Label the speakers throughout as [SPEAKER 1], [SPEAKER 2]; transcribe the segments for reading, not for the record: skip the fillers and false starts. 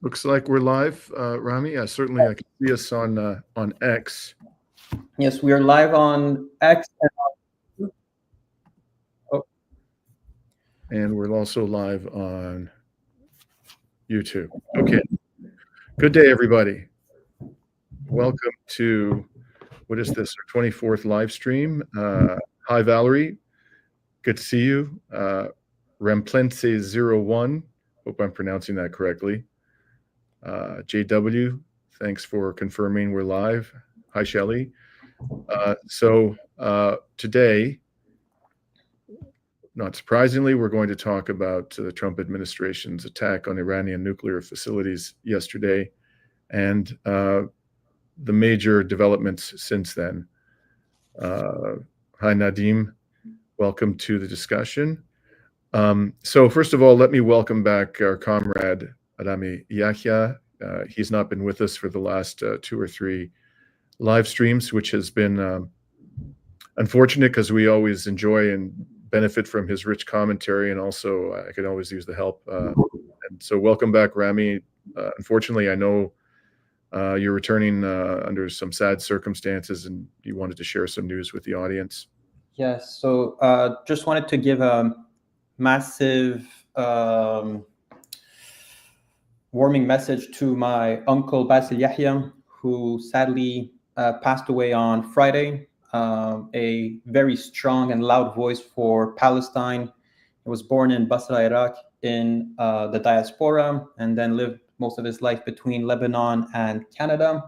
[SPEAKER 1] Looks like we're live, Rami. Certainly, I can see us on X,
[SPEAKER 2] Yes, we are live on X and oh,
[SPEAKER 1] and we're also live on YouTube. Okay. Good day, everybody. Welcome to what is this? Our 24th live stream. Hi, Valerie. Good to see you. Remplense01. Hope I'm pronouncing that correctly. JW. Thanks for confirming we're live. Hi, Shelley. Today, not surprisingly, we're going to talk about the Trump administration's attack on Iranian nuclear facilities yesterday and the major developments since then. Hi, Nadim. Welcome to the discussion. So first of all, let me welcome back our comrade, Rami Yahia. He's not been with us for the last 2 or 3 live streams, which has been unfortunate because we always enjoy and benefit from his rich commentary, and also I could always use the help. And so welcome back, Rami. Unfortunately, I know you're returning under some sad circumstances, and you wanted to share some news with the audience.
[SPEAKER 2] yes. So just wanted to give a massive warming message to my uncle Basil Yahia, who sadly passed away on Friday. A very strong and loud voice for Palestine. He was born in Basra, Iraq, in the diaspora, and then lived most of his life between Lebanon and Canada.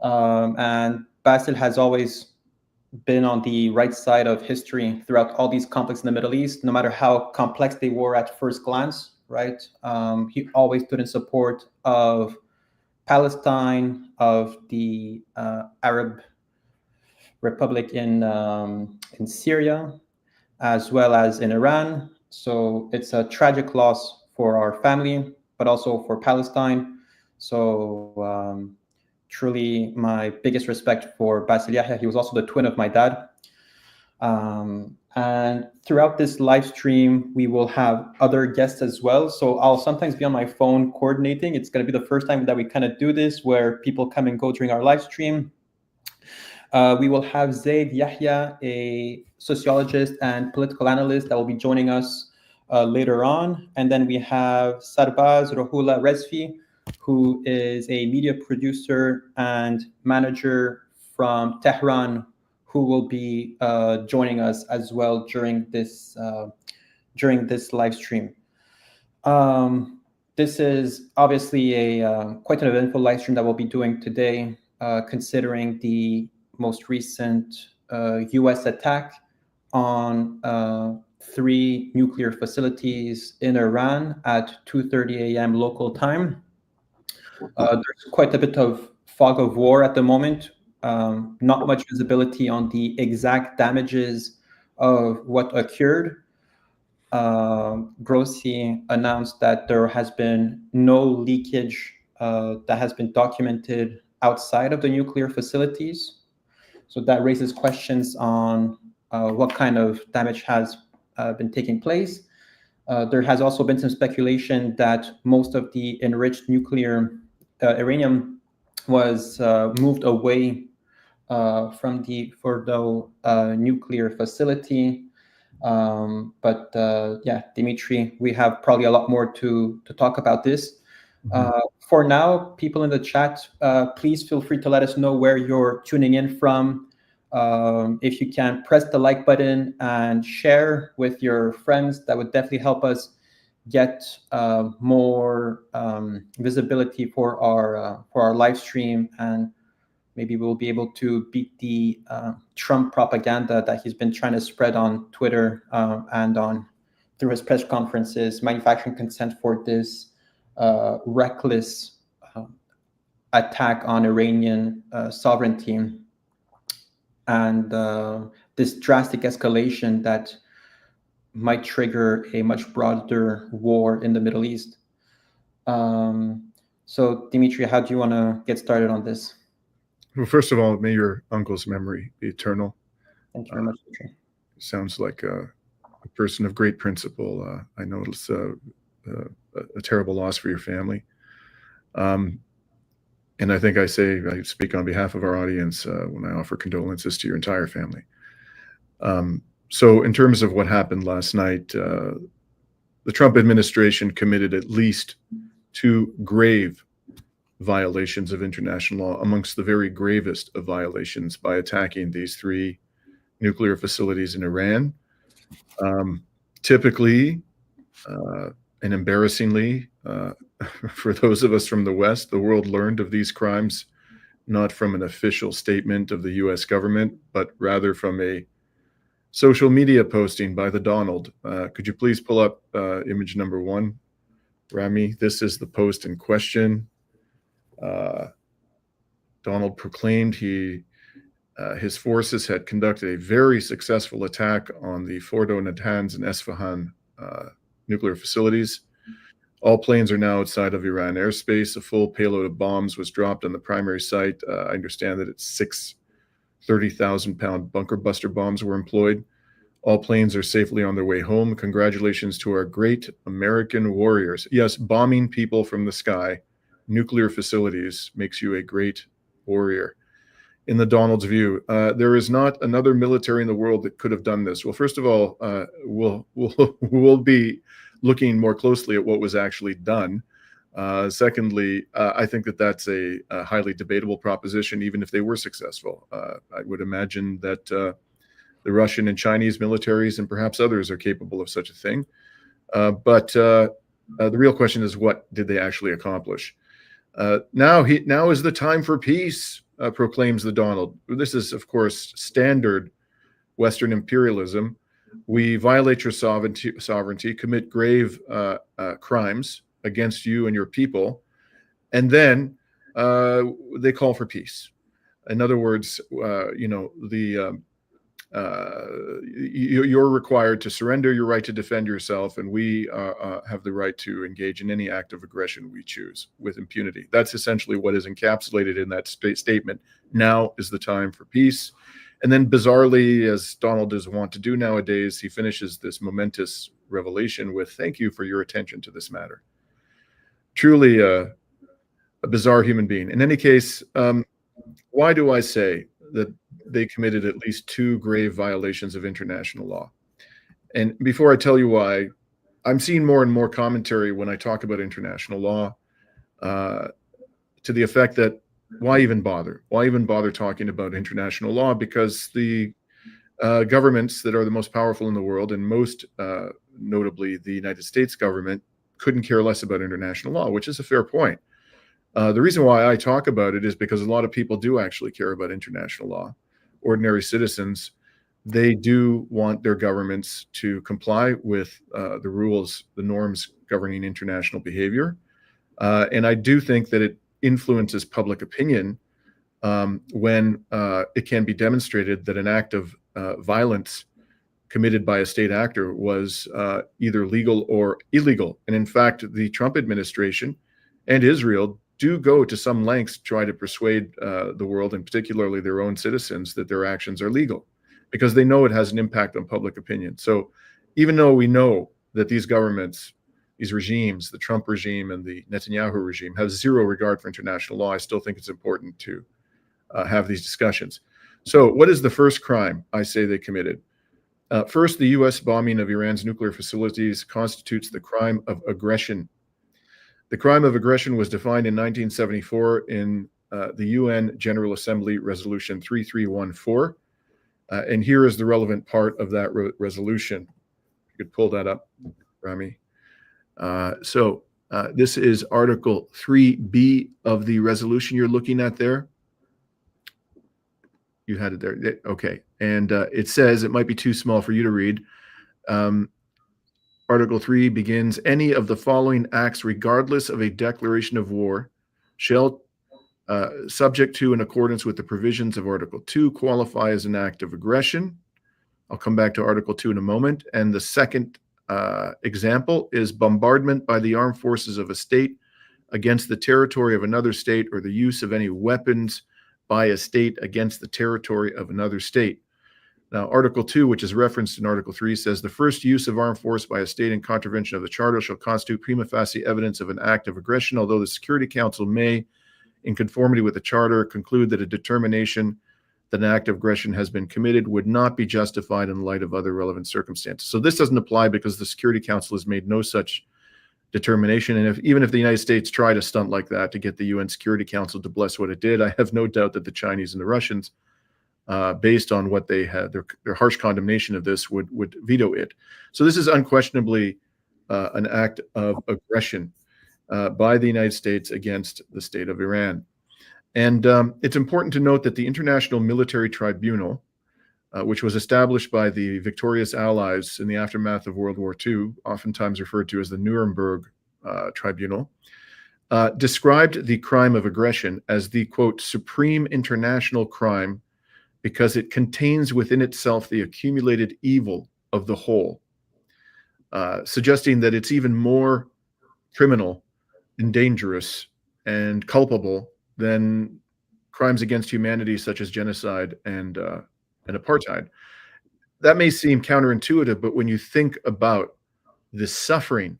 [SPEAKER 2] And Basil has always been on the right side of history throughout all these conflicts in the Middle East, no matter how complex they were at first glance, right? He always stood in support of Palestine, of the Arab Republic in Syria, as well as in Iran. So it's a tragic loss for our family, but also for Palestine. So truly my biggest respect for Basil Yahya. He was also the twin of my dad. And throughout this live stream, we will have other guests as well. So I'll sometimes be on my phone coordinating. It's going to be the first time that we kind of do this, where people come and go during our live stream. We will have Zaid Yahya, a sociologist and political analyst that will be joining us later on. And then we have Sarbaz Rohula Rezvi, who is a media producer and manager from Tehran, who will be joining us as well during this live stream. This is obviously a quite an eventful live stream that we'll be doing today, considering the most recent U.S. attack on 3 nuclear facilities in Iran at 2:30 a.m. local time. There's quite a bit of fog of war at the moment. Not much visibility on the exact damages of what occurred. Grossi announced that there has been no leakage that has been documented outside of the nuclear facilities. So that raises questions on what kind of damage has been taking place. There has also been some speculation that most of the enriched nuclear uranium was moved away from the Fordo nuclear facility. But Dimitri, we have probably a lot more to talk about this. For now, people in the chat, please feel free to let us know where you're tuning in from. If you can press the like button and share with your friends, that would definitely help us get more visibility for our live stream, and maybe we'll be able to beat the Trump propaganda that he's been trying to spread on Twitter and through his press conferences, manufacturing consent for this reckless attack on Iranian sovereignty, and this drastic escalation that might trigger a much broader war in the Middle East. So, Dimitri, how do you want to get started on this?
[SPEAKER 1] Well, first of all, may your uncle's memory be eternal.
[SPEAKER 2] Thank you very much, Dimitri.
[SPEAKER 1] Sounds like a person of great principle. I know it's a terrible loss for your family. And I think I speak on behalf of our audience when I offer condolences to your entire family. So in terms of what happened last night, the Trump administration committed at least 2 grave violations of international law, amongst the very gravest of violations, by attacking these 3 nuclear facilities in Iran. Typically, and embarrassingly, for those of us from the West, the world learned of these crimes not from an official statement of the US government, but rather from a social media posting by the Donald. Could you please pull up image number 1, Rami? This is the post in question. Donald proclaimed his forces had conducted a very successful attack on the Fordo, Natanz, and Esfahan nuclear facilities. All planes are now outside of Iran airspace. A full payload of bombs was dropped on the primary site. I understand that it's 6 30,000-pound bunker buster bombs were employed. All planes are safely on their way home. Congratulations to our great American warriors. Yes, bombing people from the sky, nuclear facilities, makes you a great warrior. In the Donald's view, there is not another military in the world that could have done this. Well, first of all, we'll be looking more closely at what was actually done. Secondly, I think that that's a highly debatable proposition, even if they were successful. I would imagine that the Russian and Chinese militaries and perhaps others are capable of such a thing. But the real question is, what did they actually accomplish? Now is the time for peace, proclaims the Donald. This is, of course, standard Western imperialism. We violate your sovereignty, commit grave crimes against you and your people, and then they call for peace. In other words, you're required to surrender your right to defend yourself, and we have the right to engage in any act of aggression we choose with impunity. That's essentially what is encapsulated in that statement. Now is the time for peace. And then bizarrely, as Donald is wont to do nowadays, he finishes this momentous revelation with, "Thank you for your attention to this matter." Truly a bizarre human being. In any case, why do I say that they committed at least 2 grave violations of international law? And before I tell you why, I'm seeing more and more commentary when I talk about international law to the effect that why even bother? Why even bother talking about international law? Because the governments that are the most powerful in the world, and most notably the United States government, couldn't care less about international law, which is a fair point. The reason why I talk about it is because a lot of people do actually care about international law. Ordinary citizens, they do want their governments to comply with the rules, the norms governing international behavior. And I do think that it influences public opinion when it can be demonstrated that an act of violence committed by a state actor was either legal or illegal. And in fact, the Trump administration and Israel do go to some lengths to try to persuade the world, and particularly their own citizens, that their actions are legal, because they know it has an impact on public opinion. So even though we know that these governments, these regimes, the Trump regime and the Netanyahu regime, have zero regard for international law, I still think it's important to have these discussions. So what is the first crime I say they committed? First, the U.S. bombing of Iran's nuclear facilities constitutes the crime of aggression. The crime of aggression was defined in 1974 in the UN General Assembly Resolution 3314. And here is the relevant part of that resolution. You could pull that up, Rami. So this is Article 3B of the resolution you're looking at there. You had it there. Okay. And it says, it might be too small for you to read. Article 3 begins, any of the following acts, regardless of a declaration of war, shall, subject to in accordance with the provisions of Article 2, qualify as an act of aggression. I'll come back to Article 2 in a moment. And the second example is bombardment by the armed forces of a state against the territory of another state, or the use of any weapons by a state against the territory of another state. Now, Article 2, which is referenced in Article 3, says the first use of armed force by a state in contravention of the Charter shall constitute prima facie evidence of an act of aggression, although the Security Council may, in conformity with the Charter, conclude that a determination that an act of aggression has been committed would not be justified in light of other relevant circumstances. So this doesn't apply because the Security Council has made no such determination. And even if the United States tried a stunt like that to get the UN Security Council to bless what it did, I have no doubt that the Chinese and the Russians, based on what they had, their harsh condemnation of this, would veto it. So this is unquestionably an act of aggression by the United States against the state of Iran. And it's important to note that the International Military Tribunal, which was established by the victorious Allies in the aftermath of World War II, oftentimes referred to as the Nuremburg Tribunal, described the crime of aggression as the, quote, supreme international crime because it contains within itself the accumulated evil of the whole, suggesting that it's even more criminal and dangerous and culpable than crimes against humanity such as genocide and apartheid. That may seem counterintuitive, but when you think about the suffering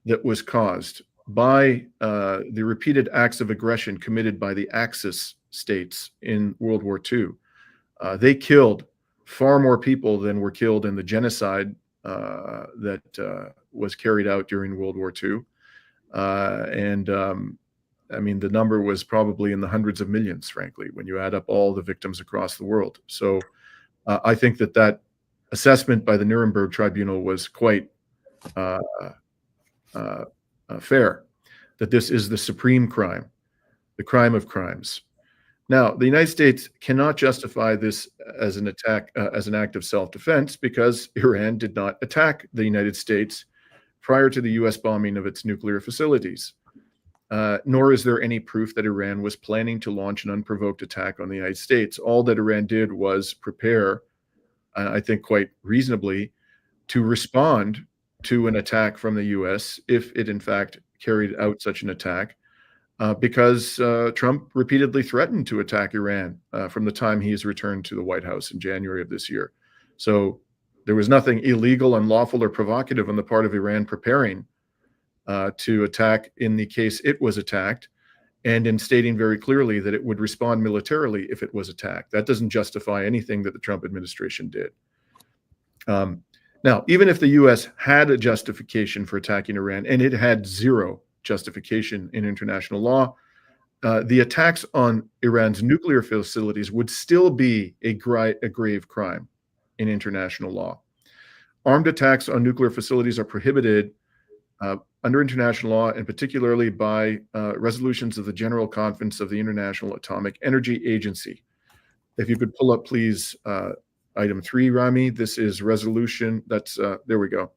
[SPEAKER 1] that was caused by the repeated acts of aggression committed by the Axis states in World War II, they killed far more people than were killed in the genocide that was carried out during World War II. I mean, the number was probably in the hundreds of millions, frankly, when you add up all the victims across the world. So I think that assessment by the Nuremberg Tribunal was quite fair, that this is the supreme crime, the crime of crimes. Now, the United States cannot justify this as an attack, as an act of self-defense, because Iran did not attack the United States prior to the U.S. bombing of its nuclear facilities. Nor is there any proof that Iran was planning to launch an unprovoked attack on the United States. All that Iran did was prepare, I think quite reasonably, to respond to an attack from the U.S. if it in fact carried out such an attack, because Trump repeatedly threatened to attack Iran from the time he's returned to the White House in January of this year. So there was nothing illegal, unlawful, or provocative on the part of Iran preparing to attack in the case it was attacked, and in stating very clearly that it would respond militarily if it was attacked. That doesn't justify anything that the Trump administration did. Now, even if the U.S. had a justification for attacking Iran, and it had zero justification in international law, the attacks on Iran's nuclear facilities would still be a grave crime in international law. Armed attacks on nuclear facilities are prohibited under international law, and particularly by resolutions of the General Conference of the International Atomic Energy Agency. If you could pull up, please, item 3, Rami. This is resolution, there we go.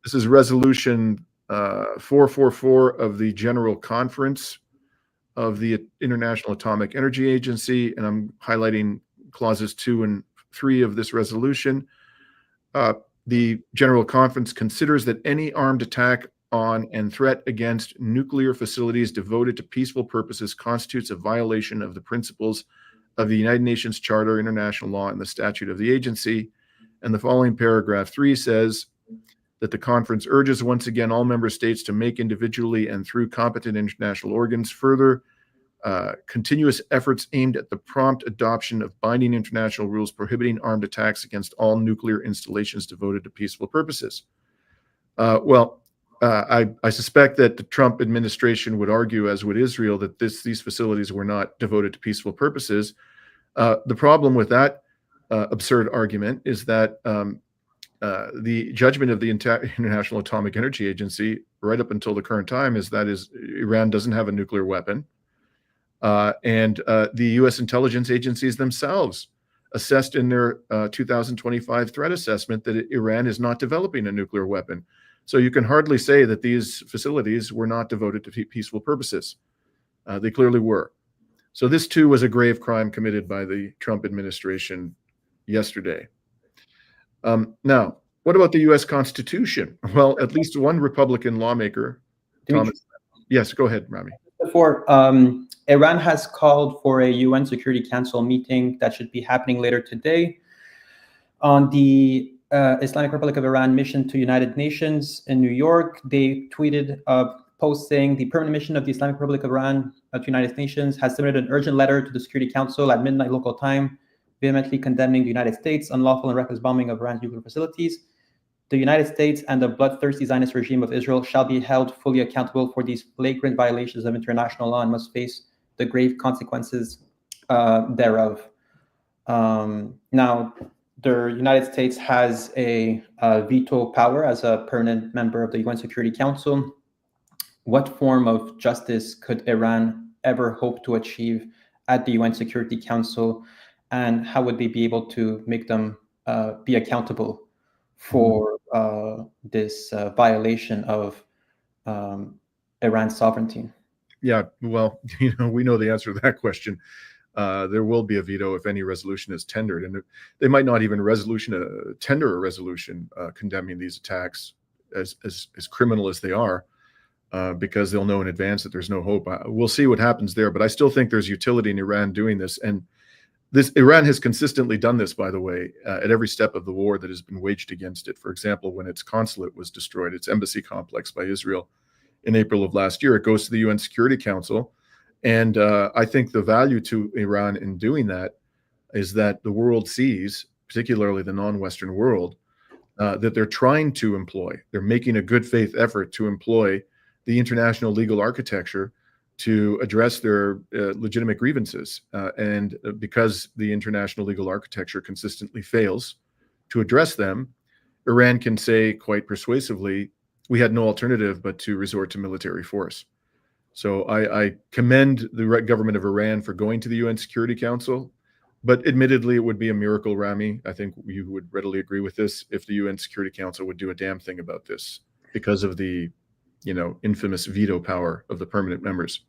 [SPEAKER 1] This is resolution 444 of the General Conference of the International Atomic Energy Agency, and I'm highlighting clauses 2 and 3 of this resolution. The General Conference considers that any armed attack on and threat against nuclear facilities devoted to peaceful purposes constitutes a violation of the principles of the United Nations Charter, international law, and the statute of the agency. And the following paragraph 3 says that the conference urges once again all member states to make individually and through competent international organs further continuous efforts aimed at the prompt adoption of binding international rules prohibiting armed attacks against all nuclear installations devoted to peaceful purposes. I suspect that the Trump administration would argue, as would Israel, that these facilities were not devoted to peaceful purposes. The problem with that absurd argument is that the judgment of the International Atomic Energy Agency, right up until the current time, is Iran doesn't have a nuclear weapon. And the U.S. intelligence agencies themselves assessed in their 2025 threat assessment that Iran is not developing a nuclear weapon. So you can hardly say that these facilities were not devoted to peaceful purposes. They clearly were. So this too was a grave crime committed by the Trump administration yesterday. Now, what about the U.S. Constitution? Well, at least one Republican lawmaker, Thomas. Yes, go ahead, Rami.
[SPEAKER 2] Before, Iran has called for a UN Security Council meeting that should be happening later today. On the Islamic Republic of Iran mission to United Nations in New York, they tweeted a post saying the permanent mission of the Islamic Republic of Iran to United Nations has submitted an urgent letter to the Security Council at midnight local time, vehemently condemning the United States' unlawful and reckless bombing of Iran's nuclear facilities. The United States and the bloodthirsty Zionist regime of Israel shall be held fully accountable for these flagrant violations of international law and must face the grave consequences thereof. Now, the United States has a veto power as a permanent member of the UN Security Council. What form of justice could Iran ever hope to achieve at the UN Security Council, and how would they be able to make them be accountable for this violation of Iran's sovereignty?
[SPEAKER 1] Yeah, well, we know the answer to that question. There will be a veto if any resolution is tendered, and they might not even tender a resolution condemning these attacks as criminal as they are, because they'll know in advance that there's no hope. We'll see what happens there, but I still think there's utility in Iran doing this, and Iran has consistently done this, by the way, at every step of the war that has been waged against it. For example, when its consulate was destroyed, its embassy complex by Israel in April of last year, it goes to the UN Security Council. And I think the value to Iran in doing that is that the world sees, particularly the non-Western world, that they're trying to employ, they're making a good faith effort to employ the international legal architecture to address their legitimate grievances. And because the international legal architecture consistently fails to address them, Iran can say quite persuasively, we had no alternative but to resort to military force. So I commend the government of Iran for going to the UN Security Council, but admittedly, it would be a miracle, Rami. I think you would readily agree with this, if the UN Security Council would do a damn thing about this because of the, infamous veto power of the permanent members.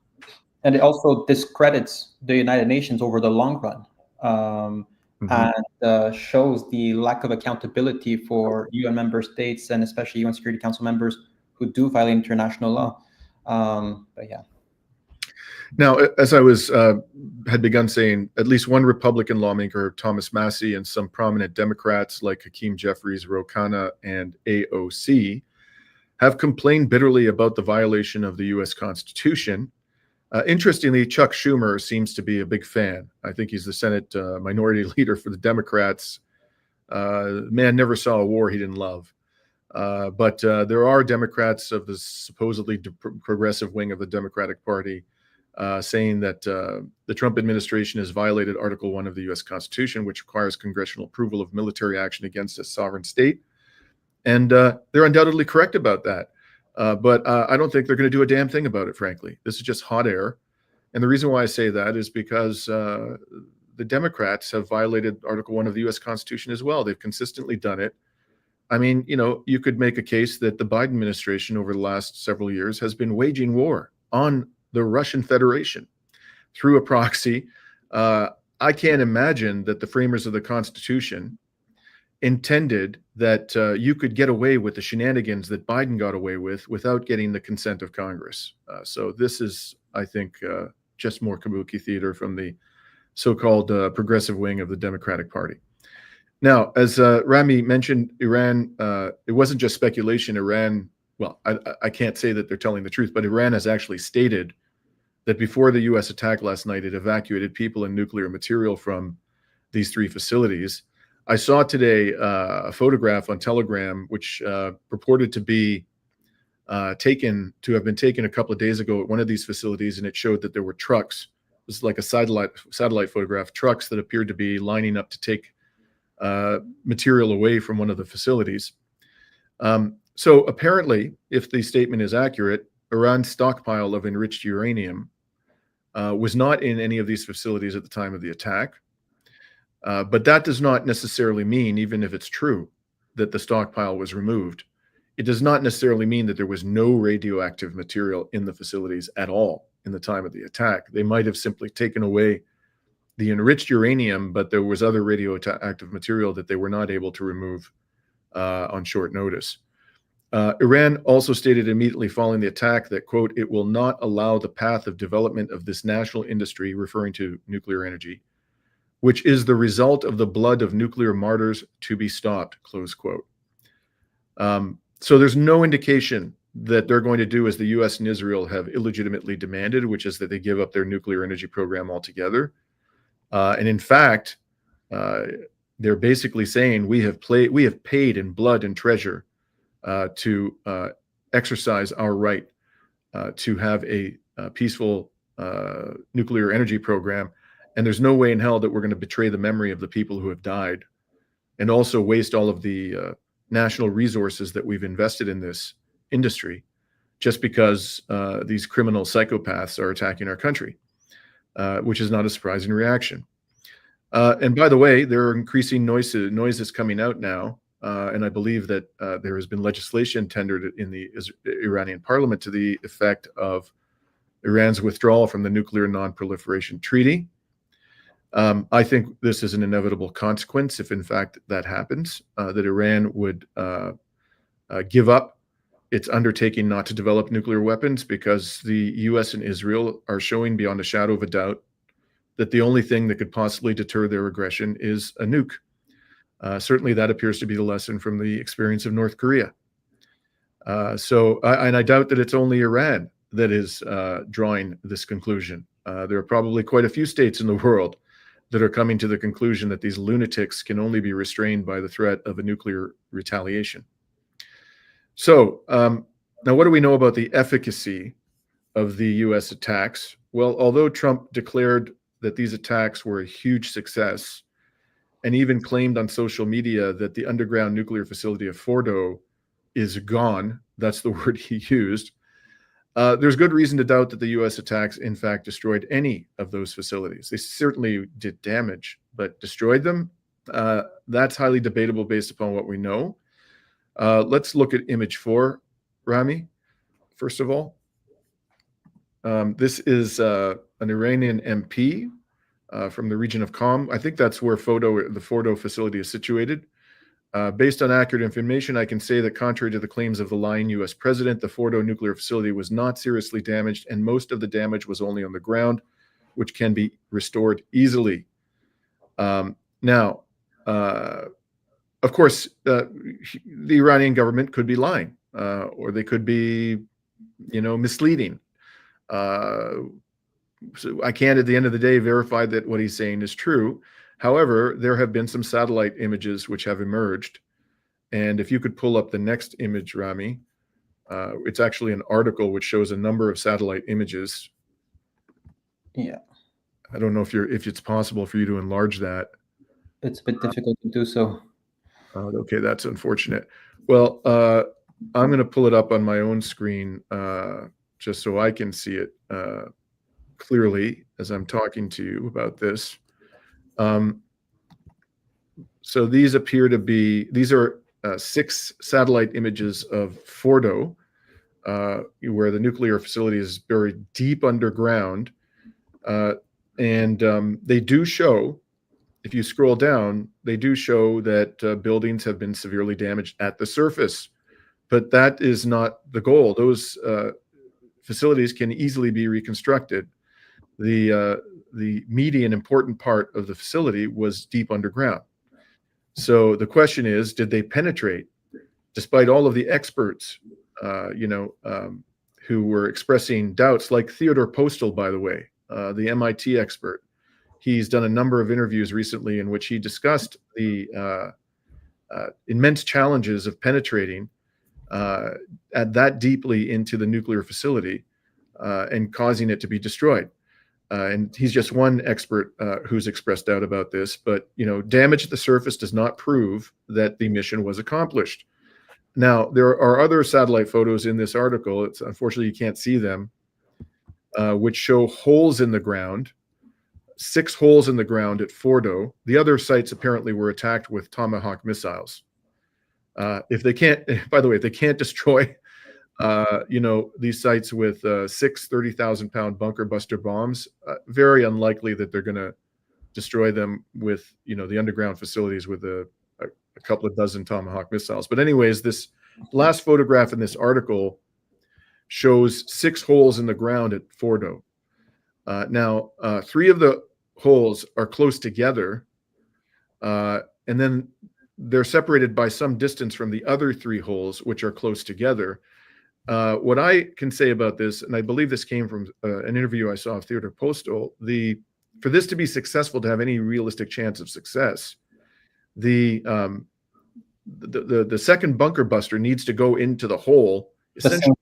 [SPEAKER 2] And it also discredits the United Nations over the long run, and shows the lack of accountability for UN member states and especially UN Security Council members who do violate international law. But yeah.
[SPEAKER 1] Now, as I had begun saying, at least one Republican lawmaker, Thomas Massie, and some prominent Democrats like Hakeem Jeffries, Ro Khanna, and AOC have complained bitterly about the violation of the U.S. Constitution. Interestingly, Chuck Schumer seems to be a big fan. I think he's the Senate minority leader for the Democrats. Man never saw a war he didn't love. But there are Democrats of the supposedly progressive wing of the Democratic Party saying that the Trump administration has violated Article 1 of the U.S. Constitution, which requires congressional approval of military action against a sovereign state. And they're undoubtedly correct about that. But I don't think they're going to do a damn thing about it, frankly. This is just hot air. And the reason why I say that is because the Democrats have violated Article 1 of the U.S. Constitution as well. They've consistently done it. I mean, you could make a case that the Biden administration over the last several years has been waging war on the Russian Federation through a proxy. I can't imagine that the framers of the Constitution intended that you could get away with the shenanigans that Biden got away with without getting the consent of Congress. So this is, I think, just more kabuki theater from the so-called progressive wing of the Democratic Party. Now, as Rami mentioned, Iran, it wasn't just speculation. Iran, well, I can't say that they're telling the truth, but Iran has actually stated that before the U.S. attack last night, it evacuated people and nuclear material from these three facilities. I saw today a photograph on Telegram, which purported to be have been taken a couple of days ago at one of these facilities, and it showed that there were trucks. This is like a satellite photograph, trucks that appeared to be lining up to take material away from one of the facilities. So apparently, if the statement is accurate, Iran's stockpile of enriched uranium was not in any of these facilities at the time of the attack. But that does not necessarily mean, even if it's true, that the stockpile was removed. It does not necessarily mean that there was no radioactive material in the facilities at all in the time of the attack. They might have simply taken away the enriched uranium, but there was other radioactive material that they were not able to remove on short notice. Iran also stated immediately following the attack that, quote, it will not allow the path of development of this national industry, referring to nuclear energy, which is the result of the blood of nuclear martyrs to be stopped, close quote. So there's no indication that they're going to do as the US and Israel have illegitimately demanded, which is that they give up their nuclear energy program altogether. And in fact, they're basically saying we have paid in blood and treasure to exercise our right to have a peaceful nuclear energy program. And there's no way in hell that we're going to betray the memory of the people who have died and also waste all of the national resources that we've invested in this industry just because these criminal psychopaths are attacking our country, which is not a surprising reaction. And by the way, there are increasing noises coming out now, and I believe that there has been legislation tendered in the Iranian parliament to the effect of Iran's withdrawal from the Nuclear Non-Proliferation Treaty. I think this is an inevitable consequence if, in fact, that happens, that Iran would give up its undertaking not to develop nuclear weapons, because the US and Israel are showing beyond a shadow of a doubt that the only thing that could possibly deter their aggression is a nuke. Certainly that appears to be the lesson from the experience of North Korea. And I doubt that it's only Iran that is drawing this conclusion. There are probably quite a few states in the world that are coming to the conclusion that these lunatics can only be restrained by the threat of a nuclear retaliation. So now what do we know about the efficacy of the US attacks? Well, although Trump declared that these attacks were a huge success and even claimed on social media that the underground nuclear facility of Fordo is gone, that's the word he used, there's good reason to doubt that the US attacks in fact destroyed any of those facilities. They certainly did damage, but destroyed them? That's highly debatable based upon what we know. Let's look at image 4, Rami, first of all. This is an Iranian MP from the region of Qom. I think that's where the Fordo facility is situated. Based on accurate information, I can say that contrary to the claims of the lying US president, the Fordo nuclear facility was not seriously damaged, and most of the damage was only on the ground, which can be restored easily. Now, of course, the Iranian government could be lying, or they could be, misleading. So I can't, at the end of the day, verify that what he's saying is true. However, there have been some satellite images which have emerged. And if you could pull up the next image, Rami, it's actually an article which shows a number of satellite images.
[SPEAKER 2] Yeah.
[SPEAKER 1] I don't know if it's possible for you to enlarge that.
[SPEAKER 2] It's a bit difficult to do so.
[SPEAKER 1] Okay, that's unfortunate. Well, I'm going to pull it up on my own screen just so I can see it clearly as I'm talking to you about this. So these are 6 satellite images of Fordo, where the nuclear facility is buried deep underground. And they do show, if you scroll down, they do show that buildings have been severely damaged at the surface. But that is not the goal. Those facilities can easily be reconstructed. The meaty and important part of the facility was deep underground. So the question is, did they penetrate, despite all of the experts, who were expressing doubts, like Theodore Postel, by the way, the MIT expert. He's done a number of interviews recently in which he discussed the immense challenges of penetrating at that deeply into the nuclear facility and causing it to be destroyed. And he's just one expert who's expressed doubt about this. But, damage at the surface does not prove that the mission was accomplished. Now, there are other satellite photos in this article. Unfortunately, you can't see them, which show holes in the ground, 6 holes in the ground at Fordo. The other sites apparently were attacked with Tomahawk missiles. If they can't destroy these sites with 6 30,000-pound bunker buster bombs, very unlikely that they're going to destroy them with the underground facilities with a couple of dozen Tomahawk missiles. But anyways, this last photograph in this article shows 6 holes in the ground at Fordo. Now, 3 of the holes are close together, and then they're separated by some distance from the other 3 holes, which are close together. What I can say about this, and I believe this came from an interview I saw of Theodore Postal, for this to be successful, to have any realistic chance of success, the second bunker buster needs to go into the hole, essentially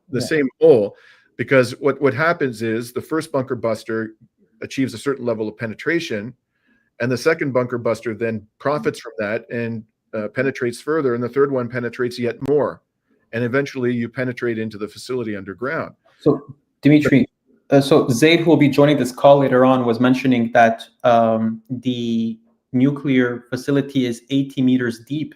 [SPEAKER 1] the same hole, because what happens is the first bunker buster achieves a certain level of penetration, and the second bunker buster then profits from that and penetrates further, and the third one penetrates yet more, and eventually you penetrate into the facility underground.
[SPEAKER 2] So, Dimitri, so Zaid, who will be joining this call later on, was mentioning that the nuclear facility is 80 meters deep,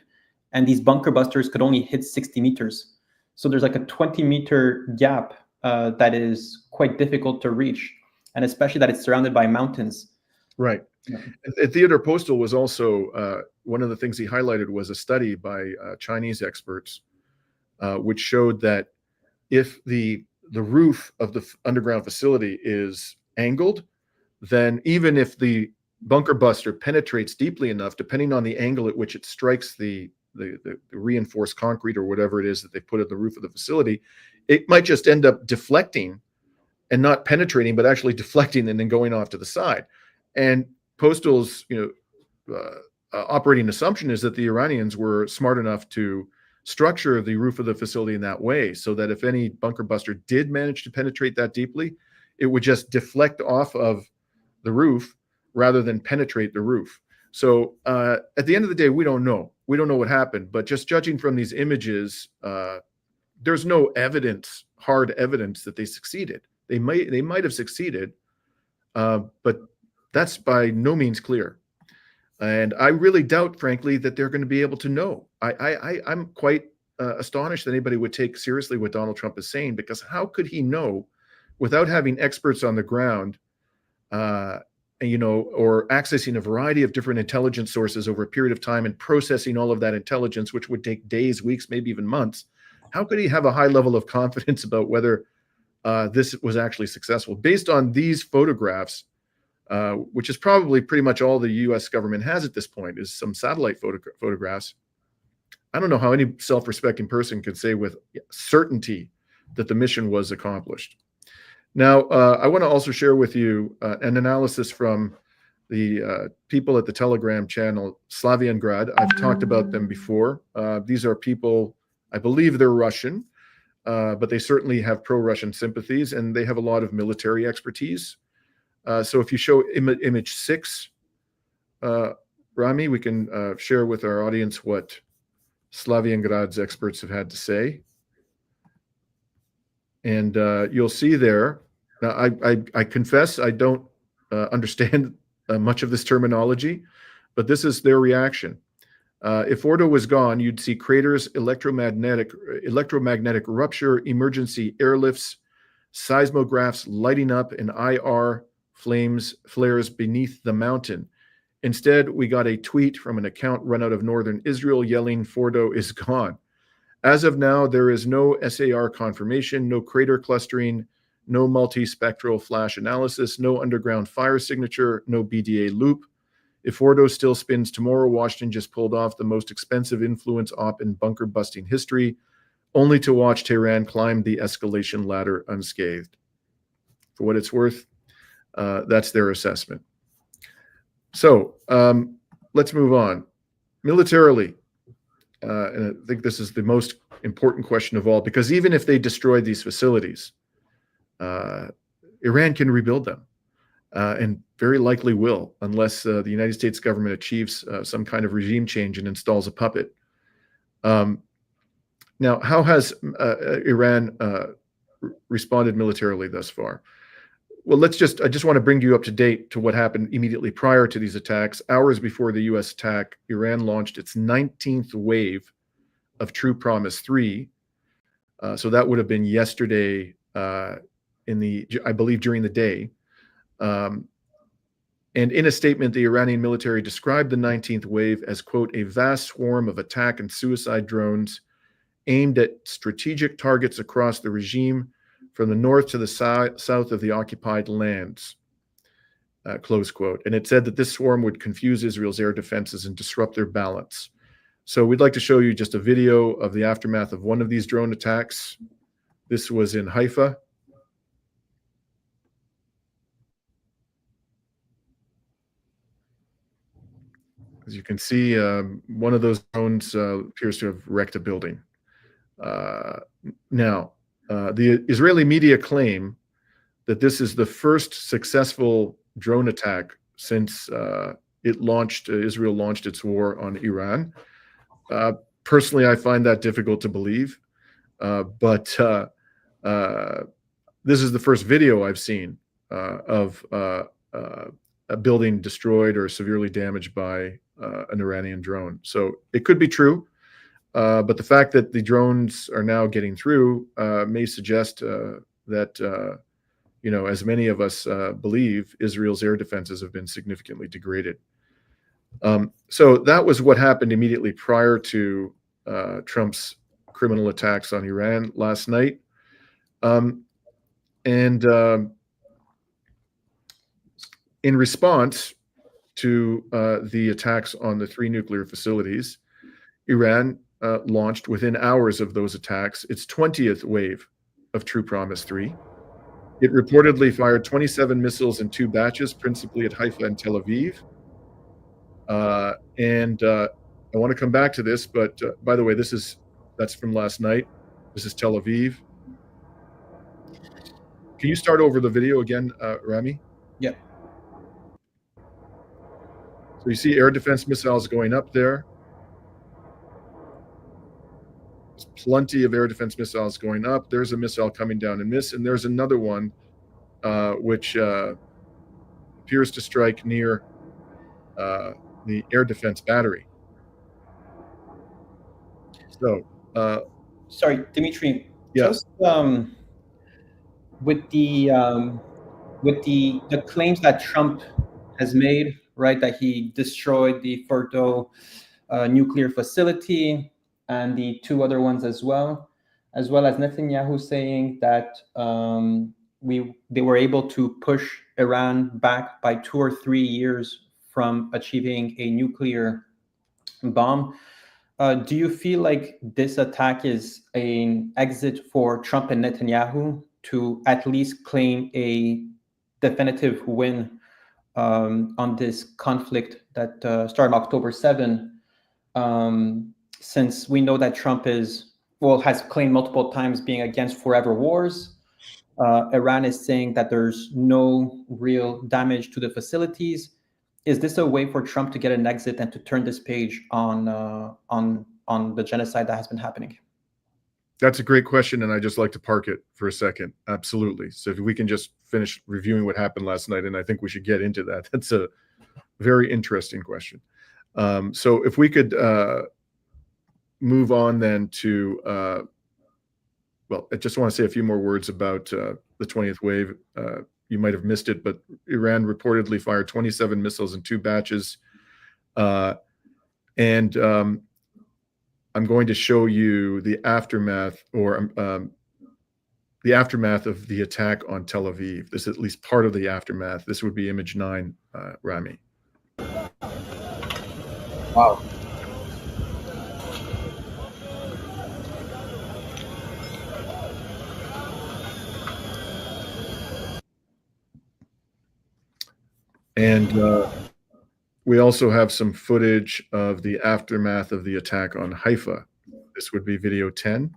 [SPEAKER 2] and these bunker busters could only hit 60 meters. So there's like a 20-meter gap that is quite difficult to reach, and especially that it's surrounded by mountains.
[SPEAKER 1] Right. And Theodore Postal was also, one of the things he highlighted was a study by Chinese experts, which showed that if the roof of the underground facility is angled, then even if the bunker buster penetrates deeply enough, depending on the angle at which it strikes the reinforced concrete or whatever it is that they put at the roof of the facility, it might just end up deflecting and not penetrating, but actually deflecting and then going off to the side. And Postal's operating assumption is that the Iranians were smart enough to structure the roof of the facility in that way, so that if any bunker buster did manage to penetrate that deeply, it would just deflect off of the roof rather than penetrate the roof. So at the end of the day, we don't know. We don't know what happened, but just judging from these images, there's no evidence, hard evidence, that they succeeded. They might have succeeded, but that's by no means clear. And I really doubt, frankly, that they're going to be able to know. I'm quite astonished that anybody would take seriously what Donald Trump is saying, because how could he know without having experts on the ground, or accessing a variety of different intelligence sources over a period of time and processing all of that intelligence, which would take days, weeks, maybe even months? How could he have a high level of confidence about whether this was actually successful based on these photographs, which is probably pretty much all the U.S. government has at this point, is some satellite photographs? I don't know how any self-respecting person could say with certainty that the mission was accomplished. Now, I want to also share with you an analysis from the people at the Telegram channel Slaviangrad. I've talked about them before. These are people, I believe they're Russian, but they certainly have pro-Russian sympathies, and they have a lot of military expertise. So if you show image 6, Rami, we can share with our audience what Slaviangrad's experts have had to say. And you'll see there, now I confess I don't understand much of this terminology, but this is their reaction. If Ordo was gone, you'd see craters, electromagnetic rupture, emergency airlifts, seismographs lighting up, and IR flares beneath the mountain. Instead, we got a tweet from an account run out of northern Israel yelling, "Fordo is gone." As of now, there is no SAR confirmation, no crater clustering, no multispectral flash analysis, no underground fire signature, no BDA loop. If Fordo still spins tomorrow, Washington just pulled off the most expensive influence op in bunker busting history, only to watch Tehran climb the escalation ladder unscathed. For what it's worth, that's their assessment. So let's move on. Militarily, and I think this is the most important question of all, because even if they destroy these facilities, Iran can rebuild them, and very likely will, unless the United States government achieves some kind of regime change and installs a puppet. Now, how has Iran responded militarily thus far? Well, I just want to bring you up to date to what happened immediately prior to these attacks. Hours before the U.S. attack, Iran launched its 19th wave of True Promise 3. So that would have been yesterday, I believe during the day. And in a statement, the Iranian military described the 19th wave as, quote, a vast swarm of attack and suicide drones aimed at strategic targets across the regime, from the north to the south of the occupied lands. close quote. And it said that this swarm would confuse Israel's air defenses and disrupt their balance. So we'd like to show you just a video of the aftermath of one of these drone attacks. This was in Haifa. As you can see, one of those drones appears to have wrecked a building. Now, the Israeli media claim that this is the first successful drone attack since Israel launched its war on Iran. Personally, I find that difficult to believe, but this is the first video I've seen of a building destroyed or severely damaged by an Iranian drone. So it could be true, but the fact that the drones are now getting through may suggest that, as many of us believe, Israel's air defenses have been significantly degraded. So that was what happened immediately prior to Trump's criminal attacks on Iran last night. In response to the attacks on the 3 nuclear facilities, Iran launched within hours of those attacks its 20th wave of True Promise 3. It reportedly fired 27 missiles in 2 batches, principally at Haifa and Tel Aviv. I want to come back to this, but by the way, that's from last night. This is Tel Aviv. Can you start over the video again, Rami?
[SPEAKER 2] Yeah.
[SPEAKER 1] So you see air defense missiles going up there. There's plenty of air defense missiles going up. There's a missile coming down and miss, and there's another one which appears to strike near the air defense battery. So,
[SPEAKER 2] sorry, Dimitri.
[SPEAKER 1] Yeah.
[SPEAKER 2] Just with the claims that Trump has made, right, that he destroyed the Fordo nuclear facility and the 2 other ones as well as Netanyahu saying that they were able to push Iran back by 2 or 3 years from achieving a nuclear bomb. Do you feel like this attack is an exit for Trump and Netanyahu to at least claim a definitive win on this conflict that started October 7, since we know that Trump has claimed multiple times being against forever wars. Iran is saying that there's no real damage to the facilities. Is this a way for Trump to get an exit and to turn this page on the genocide that has been happening?
[SPEAKER 1] That's a great question, and I just like to park it for a second. Absolutely. So if we can just finish reviewing what happened last night, and I think we should get into that. That's a very interesting question. So if we could move on then to, well, I just want to say a few more words about the 20th wave. You might have missed it, but Iran reportedly fired 27 missiles in 2 batches. I'm going to show you the aftermath, or the aftermath of the attack on Tel Aviv. This is at least part of the aftermath. This would be image 9, Rami.
[SPEAKER 2] Wow.
[SPEAKER 1] And we also have some footage of the aftermath of the attack on Haifa. This would be video 10.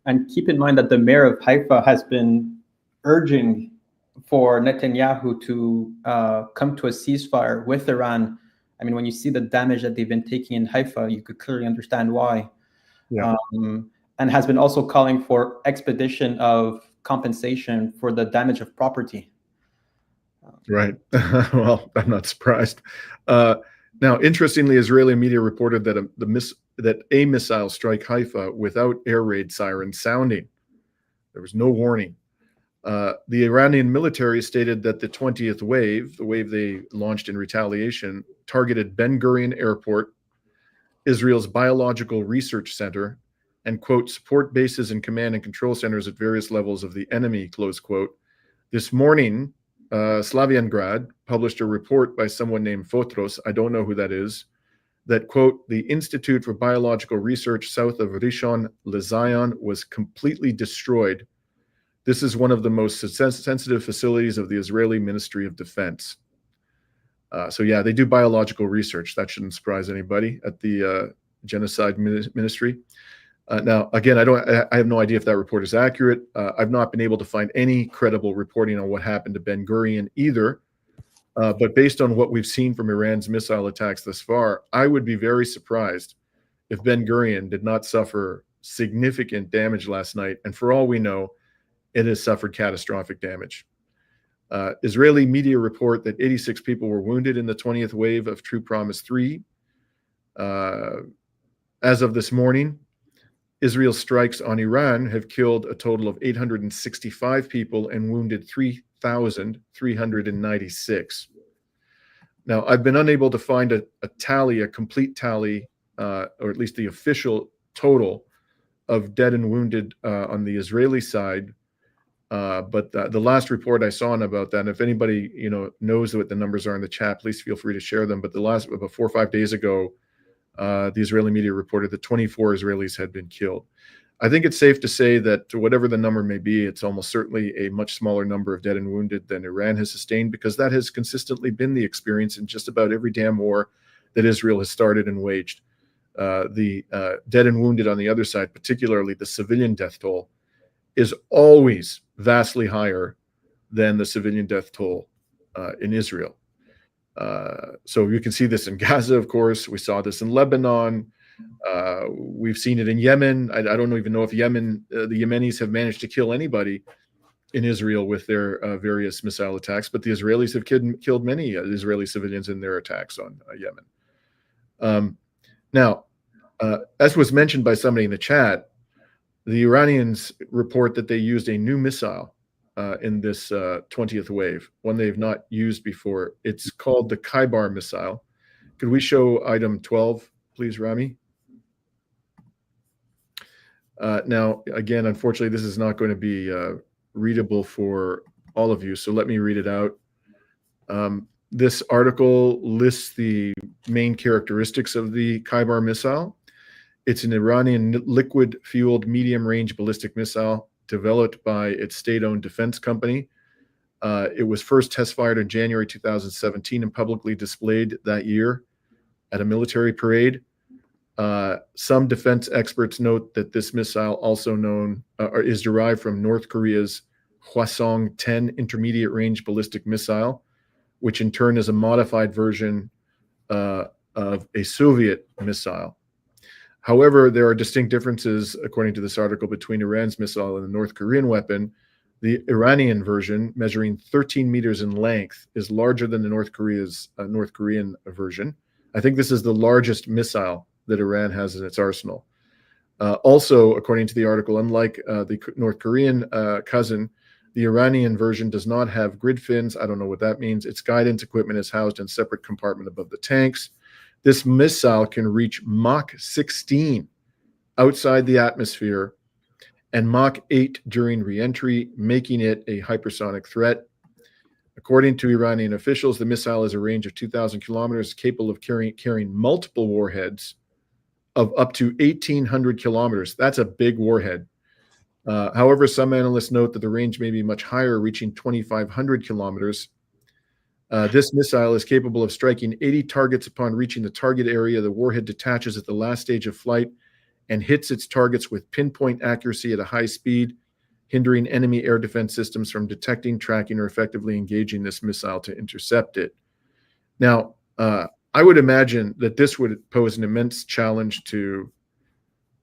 [SPEAKER 2] And keep in mind that the mayor of Haifa has been urging for Netanyahu to come to a ceasefire with Iran. I mean, when you see the damage that they've been taking in Haifa, you could clearly understand why.
[SPEAKER 1] Yeah.
[SPEAKER 2] And has been also calling for expedition of compensation for the damage of property.
[SPEAKER 1] Right. Well, I'm not surprised. Now, interestingly, Israeli media reported that a missile struck Haifa without air raid sirens sounding. There was no warning. The Iranian military stated that the 20th wave, the wave they launched in retaliation, targeted Ben Gurion Airport, Israel's Biological Research Center, and, quote, support bases and command and control centers at various levels of the enemy, close quote. This morning, Slaviangrad published a report by someone named Fotros, I don't know who that is, that, quote, the Institute for Biological Research south of Rishon LeZion was completely destroyed. This is one of the most sensitive facilities of the Israeli Ministry of Defense. So yeah, they do biological research. That shouldn't surprise anybody at the Genocide Ministry. Now, again, I have no idea if that report is accurate. I've not been able to find any credible reporting on what happened to Ben Gurion either. But based on what we've seen from Iran's missile attacks thus far, I would be very surprised if Ben Gurion did not suffer significant damage last night. And for all we know, it has suffered catastrophic damage. Israeli media report that 86 people were wounded in the 20th wave of True Promise 3. As of this morning, Israel's strikes on Iran have killed a total of 865 people and wounded 3,396. Now, I've been unable to find a complete tally, or at least the official total of dead and wounded on the Israeli side. But the last report I saw about that, and if anybody knows what the numbers are in the chat, please feel free to share them. But about 4 or 5 days ago, the Israeli media reported that 24 Israelis had been killed. I think it's safe to say that whatever the number may be, it's almost certainly a much smaller number of dead and wounded than Iran has sustained, because that has consistently been the experience in just about every damn war that Israel has started and waged. The dead and wounded on the other side, particularly the civilian death toll, is always vastly higher than the civilian death toll in Israel. So you can see this in Gaza, of course. We saw this in Lebanon. We've seen it in Yemen. I don't even know if the Yemenis have managed to kill anybody in Israel with their various missile attacks, but the Israelis have killed many Israeli civilians in their attacks on Yemen. Now, as was mentioned by somebody in the chat, the Iranians report that they used a new missile in this 20th wave, one they've not used before. It's called the Khyber missile. Could we show item 12, please, Rami? Now, again, unfortunately, this is not going to be readable for all of you, so let me read it out. This article lists the main characteristics of the Khyber missile. It's an Iranian liquid-fueled medium-range ballistic missile developed by its state-owned defense company. It was first test-fired in January 2017 and publicly displayed that year at a military parade. Some defense experts note that this missile, also known is derived from North Korea's Hwasong-10 intermediate-range ballistic missile, which in turn is a modified version of a Soviet missile. However, there are distinct differences, according to this article, between Iran's missile and the North Korean weapon. The Iranian version, measuring 13 meters in length, is larger than the North Korean version. I think this is the largest missile that Iran has in its arsenal. Also, according to the article, unlike the North Korean cousin, the Iranian version does not have grid fins. I don't know what that means. Its guidance equipment is housed in a separate compartment above the tanks. This missile can reach Mach 16 outside the atmosphere and Mach 8 during re-entry, making it a hypersonic threat. According to Iranian officials, the missile has a range of 2,000 kilometers, capable of carrying multiple warheads of up to 1,800 kilometers. That's a big warhead. However, some analysts note that the range may be much higher, reaching 2,500 kilometers. This missile is capable of striking 80 targets upon reaching the target area. The warhead detaches at the last stage of flight and hits its targets with pinpoint accuracy at a high speed, hindering enemy air defense systems from detecting, tracking, or effectively engaging this missile to intercept it. Now, I would imagine that this would pose an immense challenge to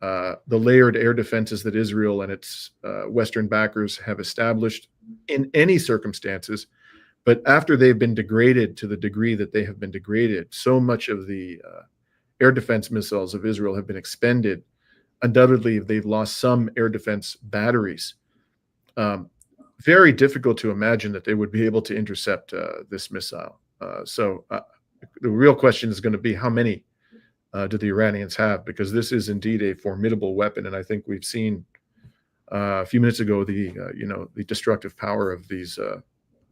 [SPEAKER 1] the layered air defenses that Israel and its Western backers have established in any circumstances. But after they've been degraded to the degree that they have been degraded, so much of the air defense missiles of Israel have been expended. Undoubtedly, they've lost some air defense batteries. very difficult to imagine that they would be able to intercept this missile. So the real question is going to be, how many do the Iranians have? Because this is indeed a formidable weapon, and I think we've seen a few minutes ago the the destructive power of these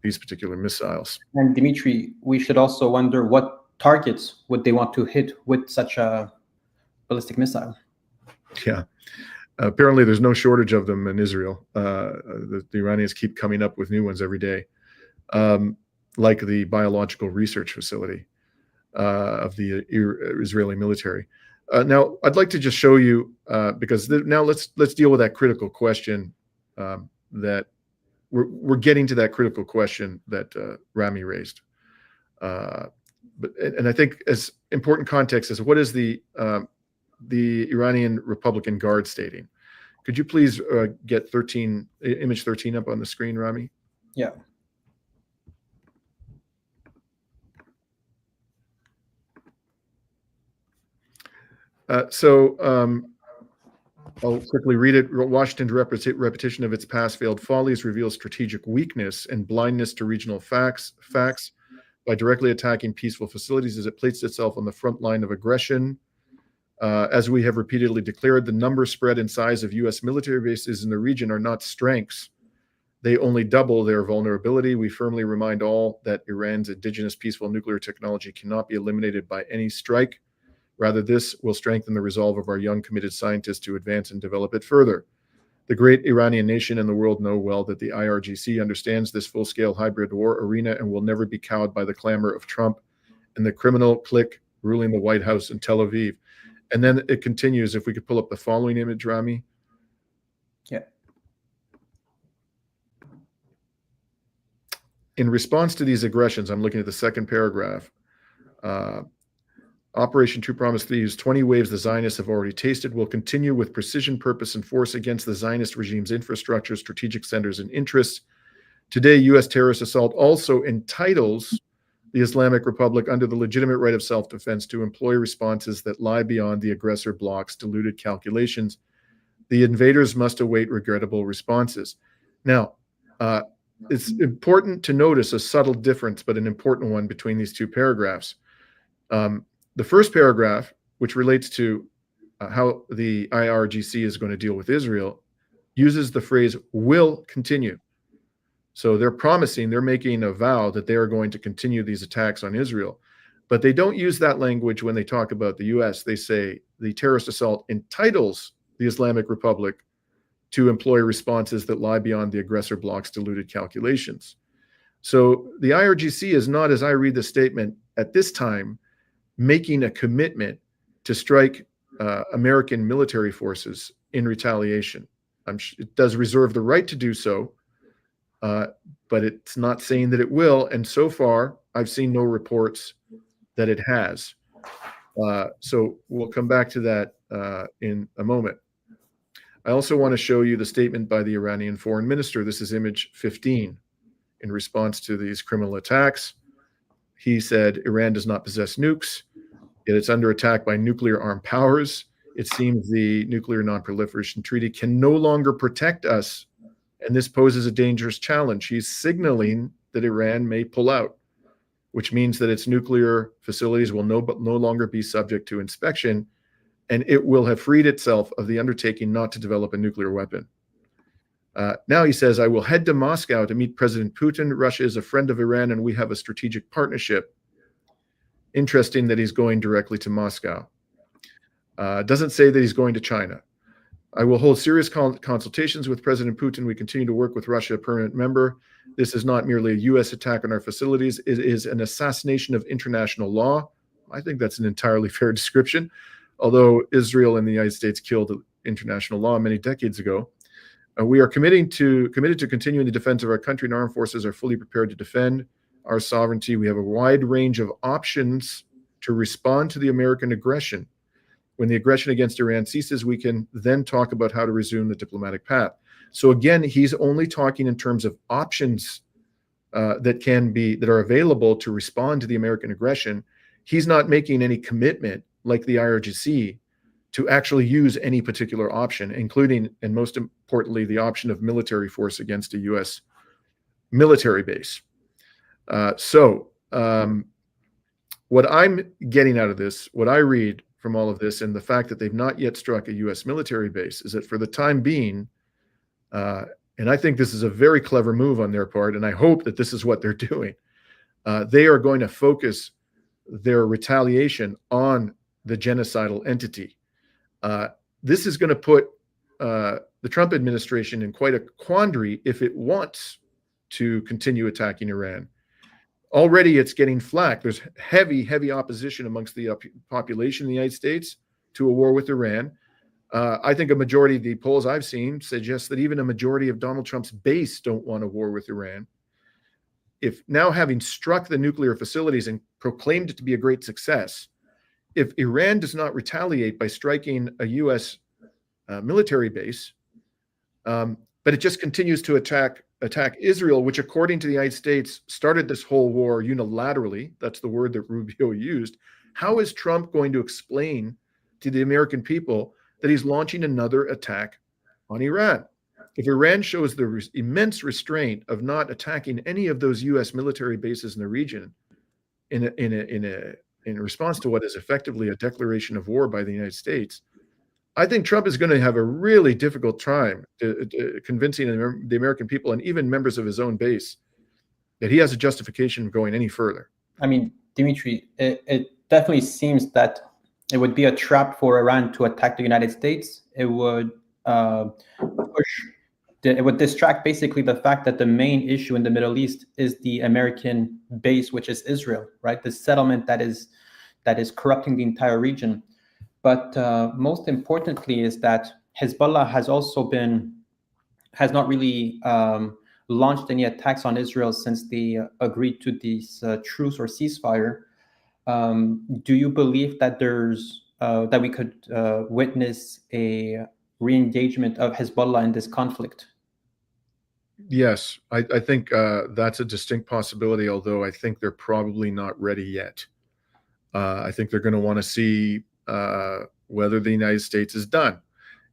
[SPEAKER 1] particular missiles.
[SPEAKER 2] And Dimitri, we should also wonder what targets would they want to hit with such a ballistic missile?
[SPEAKER 1] Yeah. Apparently, there's no shortage of them in Israel. The Iranians keep coming up with new ones every day, like the biological research facility of the Israeli military. Now, I'd like to just show you, because now let's deal with that critical question that we're getting to that critical question that Rami raised. And I think as important context is, what is the Iranian Republican Guard stating? Could you please get image 13 up on the screen, Rami?
[SPEAKER 2] Yeah.
[SPEAKER 1] I'll quickly read it. Washington's repetition of its past failed follies reveals strategic weakness and blindness to regional facts by directly attacking peaceful facilities as it places itself on the front line of aggression. As we have repeatedly declared, the number, spread, and size of U.S. military bases in the region are not strengths. They only double their vulnerability. We firmly remind all that Iran's indigenous peaceful nuclear technology cannot be eliminated by any strike. Rather, this will strengthen the resolve of our young, committed scientists to advance and develop it further. The great Iranian nation and the world know well that the IRGC understands this full-scale hybrid war arena and will never be cowed by the clamor of Trump and the criminal clique ruling the White House in Tel Aviv. And then it continues. If we could pull up the following image, Rami.
[SPEAKER 2] Yeah.
[SPEAKER 1] In response to these aggressions, I'm looking at the second paragraph. Operation True Promise Thieves, 20 waves the Zionists have already tasted, will continue with precision, purpose, and force against the Zionist regime's infrastructure, strategic centers, and interests. Today, U.S. terrorist assault also entitles the Islamic Republic under the legitimate right of self-defense to employ responses that lie beyond the aggressor bloc's deluded calculations. The invaders must await regrettable responses. Now, it's important to notice a subtle difference, but an important one between these two paragraphs. The first paragraph, which relates to how the IRGC is going to deal with Israel, uses the phrase will continue. So they're making a vow that they are going to continue these attacks on Israel. But they don't use that language when they talk about the U.S. They say the terrorist assault entitles the Islamic Republic to employ responses that lie beyond the aggressor bloc's deluded calculations. So the IRGC is not, as I read the statement at this time, making a commitment to strike American military forces in retaliation. It does reserve the right to do so, but it's not saying that it will. And so far, I've seen no reports that it has. So we'll come back to that in a moment. I also want to show you the statement by the Iranian foreign minister. This is image 15. In response to these criminal attacks, he said, Iran does not possess nukes, yet it's under attack by nuclear armed powers. It seems the Nuclear Non-Proliferation Treaty can no longer protect us, and this poses a dangerous challenge. He's signaling that Iran may pull out, which means that its nuclear facilities will no longer be subject to inspection, and it will have freed itself of the undertaking not to develop a nuclear weapon. Now he says, I will head to Moscow to meet President Putin. Russia is a friend of Iran, and we have a strategic partnership. Interesting that he's going directly to Moscow. Doesn't say that he's going to China. I will hold serious consultations with President Putin. We continue to work with Russia, a permanent member. This is not merely a U.S. attack on our facilities. It is an assassination of international law. I think that's an entirely fair description, although Israel and the United States killed international law many decades ago. We are committed to continuing the defense of our country, and armed forces are fully prepared to defend our sovereignty. We have a wide range of options to respond to the American aggression. When the aggression against Iran ceases, we can then talk about how to resume the diplomatic path. So again, he's only talking in terms of options that are available to respond to the American aggression. He's not making any commitment, like the IRGC, to actually use any particular option, including, and most importantly, the option of military force against a U.S. military base. What I'm getting out of this, what I read from all of this, and the fact that they've not yet struck a U.S. military base, is that for the time being, and I think this is a very clever move on their part, and I hope that this is what they're doing, they are going to focus their retaliation on the genocidal entity. This is going to put the Trump administration in quite a quandary if it wants to continue attacking Iran. Already it's getting flack. There's heavy opposition amongst the population in the United States to a war with Iran. I think a majority of the polls I've seen suggest that even a majority of Donald Trump's base don't want a war with Iran. If now, having struck the nuclear facilities and proclaimed it to be a great success, if Iran does not retaliate by striking a U.S. Military base, but it just continues to attack Israel, which, according to the United States, started this whole war unilaterally. That's the word that Rubio used. How is Trump going to explain to the American people that he's launching another attack on Iran? If Iran shows the immense restraint of not attacking any of those U.S. military bases in the region in response to what is effectively a declaration of war by the United States, I think Trump is going to have a really difficult time convincing the American people and even members of his own base that he has a justification of going any further.
[SPEAKER 2] I mean, Dimitri, it definitely seems that it would be a trap for Iran to attack the United States. It would it would distract basically the fact that the main issue in the Middle East is the American base, which is Israel, right? The settlement that is corrupting the entire region. But most importantly is that Hezbollah has not really launched any attacks on Israel since they agreed to this truce or ceasefire. Do you believe that that we could witness a re-engagement of Hezbollah in this conflict?
[SPEAKER 1] Yes, I think that's a distinct possibility, although I think they're probably not ready yet. I think they're going to want to see whether the United States is done,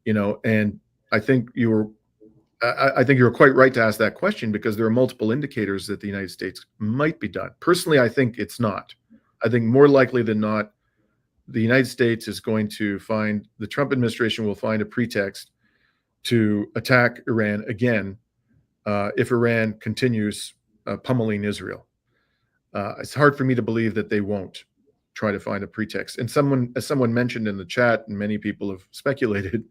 [SPEAKER 1] and I think you were quite right to ask that question, because there are multiple indicators that the United States might be done. Personally, I think it's not. I think more likely than not, the United States is going to the Trump administration will find a pretext to attack Iran again if Iran continues pummeling Israel. It's hard for me to believe that they won't try to find a pretext. And as someone mentioned in the chat, and many people have speculated,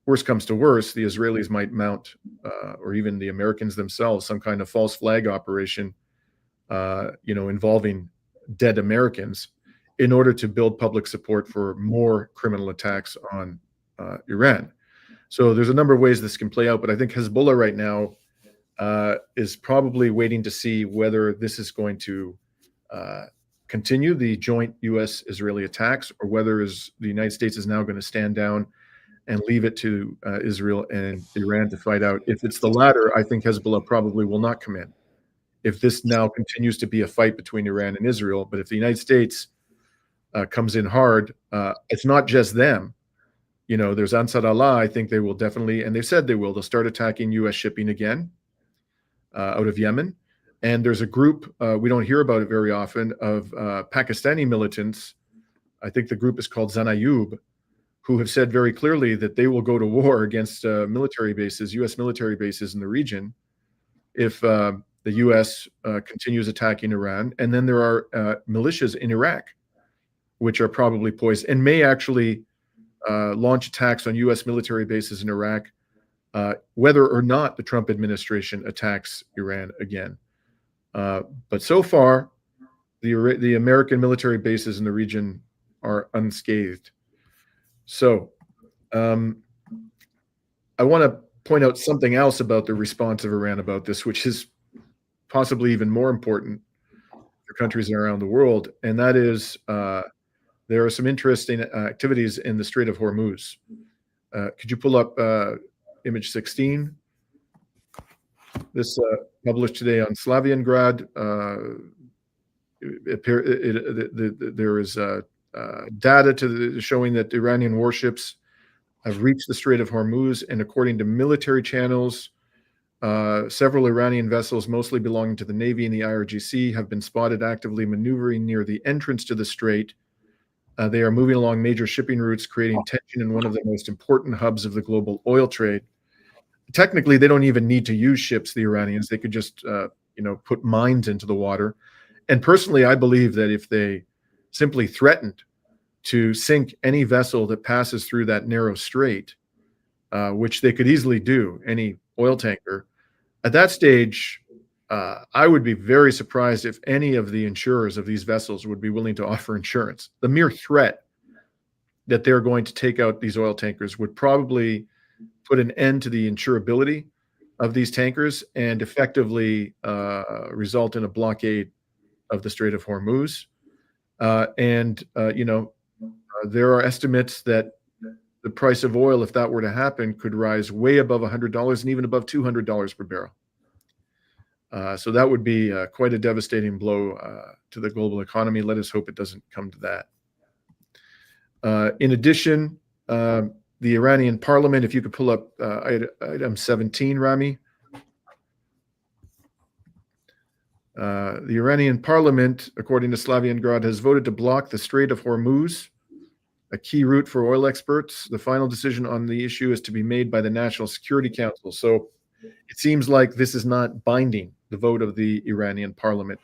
[SPEAKER 1] worst comes to worst, the Israelis might mount, or even the Americans themselves, some kind of false flag operation, involving dead Americans, in order to build public support for more criminal attacks on Iran. So there's a number of ways this can play out, but I think Hezbollah right now is probably waiting to see whether this is going to continue the joint U.S.-Israeli attacks, or whether the United States is now going to stand down and leave it to Israel and Iran to fight out. If it's the latter, I think Hezbollah probably will not come in. If this now continues to be a fight between Iran and Israel, but if the United States comes in hard, it's not just them. There's Ansar Allah. I think they will definitely, and they've said they'll start attacking U.S. shipping again out of Yemen. And there's a group, we don't hear about it very often, of Pakistani militants. I think the group is called Zanayub, who have said very clearly that they will go to war against military bases, U.S. military bases in the region, if the U.S. continues attacking Iran. And then there are militias in Iraq, which are probably poised and may actually launch attacks on U.S. military bases in Iraq, whether or not the Trump administration attacks Iran again. But so far, the American military bases in the region are unscathed. So I want to point out something else about the response of Iran about this, which is possibly even more important for countries around the world, and that is there are some interesting activities in the Strait of Hormuz. Could you pull up image 16? This published today on Slaviangrad. There is data showing that Iranian warships have reached the Strait of Hormuz, and according to military channels, Several Iranian vessels, mostly belonging to the Navy and the IRGC, have been spotted actively maneuvering near the entrance to the strait. They are moving along major shipping routes, creating tension in one of the most important hubs of the global oil trade. Technically, they don't even need to use ships, the Iranians. They could just, put mines into the water. And personally, I believe that if they simply threatened to sink any vessel that passes through that narrow strait, which they could easily do, any oil tanker, at that stage, I would be very surprised if any of the insurers of these vessels would be willing to offer insurance. The mere threat that they're going to take out these oil tankers would probably put an end to the insurability of these tankers and effectively result in a blockade of the Strait of Hormuz. There are estimates that the price of oil, if that were to happen, could rise way above $100 and even above $200 per barrel. So that would be quite a devastating blow to the global economy. Let us hope it doesn't come to that. In addition, the Iranian parliament, if you could pull up item 17, Rami. The Iranian parliament, according to Slaviangrad, has voted to block the Strait of Hormuz, a key route for oil experts. The final decision on the issue is to be made by the National Security Council. So it seems like this is not binding, the vote of the Iranian parliament.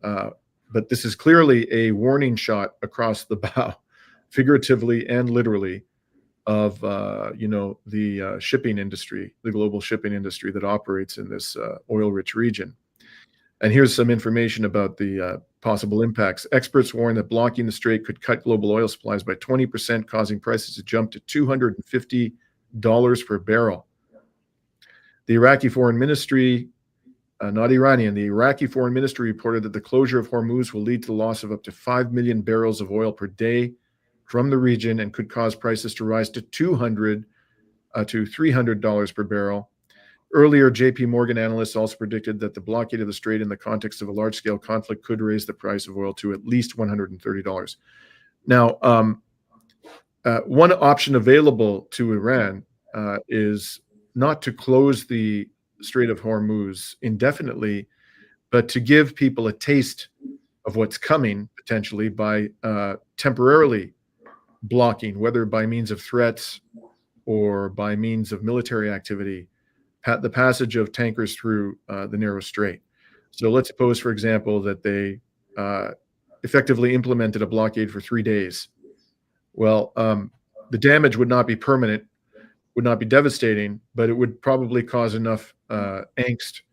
[SPEAKER 1] But this is clearly a warning shot across the bow, figuratively and literally, of the shipping industry, the global shipping industry that operates in this oil-rich region. And here's some information about the possible impacts. Experts warn that blocking the strait could cut global oil supplies by 20%, causing prices to jump to $250 per barrel. The Iraqi Foreign Ministry, not Iranian, the Iraqi Foreign Ministry reported that the closure of Hormuz will lead to the loss of up to 5 million barrels of oil per day from the region and could cause prices to rise to $200 to $300 per barrel. Earlier, JP Morgan analysts also predicted that the blockade of the strait in the context of a large-scale conflict could raise the price of oil to at least $130. Now, one option available to Iran is not to close the Strait of Hormuz indefinitely, but to give people a taste of what's coming, potentially, by temporarily blocking, whether by means of threats or by means of military activity, the passage of tankers through the narrow strait. So let's suppose, for example, that they effectively implemented a blockade for 3 days. Well, the damage would not be permanent, would not be devastating, but it would probably cause enough angst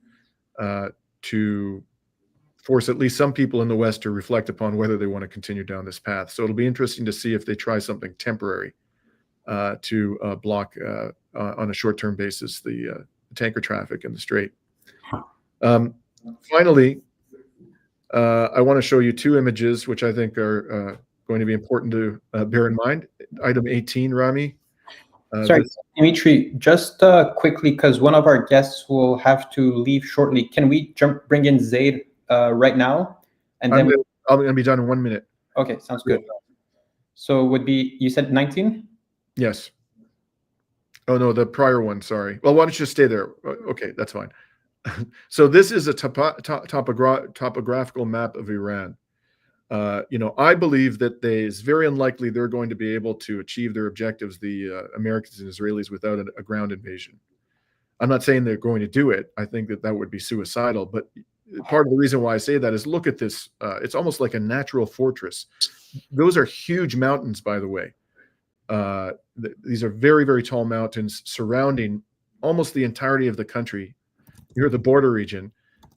[SPEAKER 1] to force at least some people in the West to reflect upon whether they want to continue down this path. So it'll be interesting to see if they try something temporary to block on a short-term basis the tanker traffic in the strait. Finally, I want to show you two images which I think are going to be important to bear in mind. Item 18, Rami.
[SPEAKER 2] Sorry, Dimitri, just quickly, because one of our guests will have to leave shortly. Can we bring in Zaid right now? And then
[SPEAKER 1] I'm going to be done in 1 minute.
[SPEAKER 2] Okay, sounds good. So would be, you said 19?
[SPEAKER 1] Yes. Oh, no, the prior one, sorry. Well, why don't you just stay there? Okay, that's fine. So this is a topographical map of Iran. I believe that it's very unlikely they're going to be able to achieve their objectives, the Americans and Israelis, without a ground invasion. I'm not saying they're going to do it. I think that would be suicidal. But part of the reason why I say that is look at this. It's almost like a natural fortress. Those are huge mountains, by the way. These are very, very tall mountains surrounding almost the entirety of the country. You're the border region.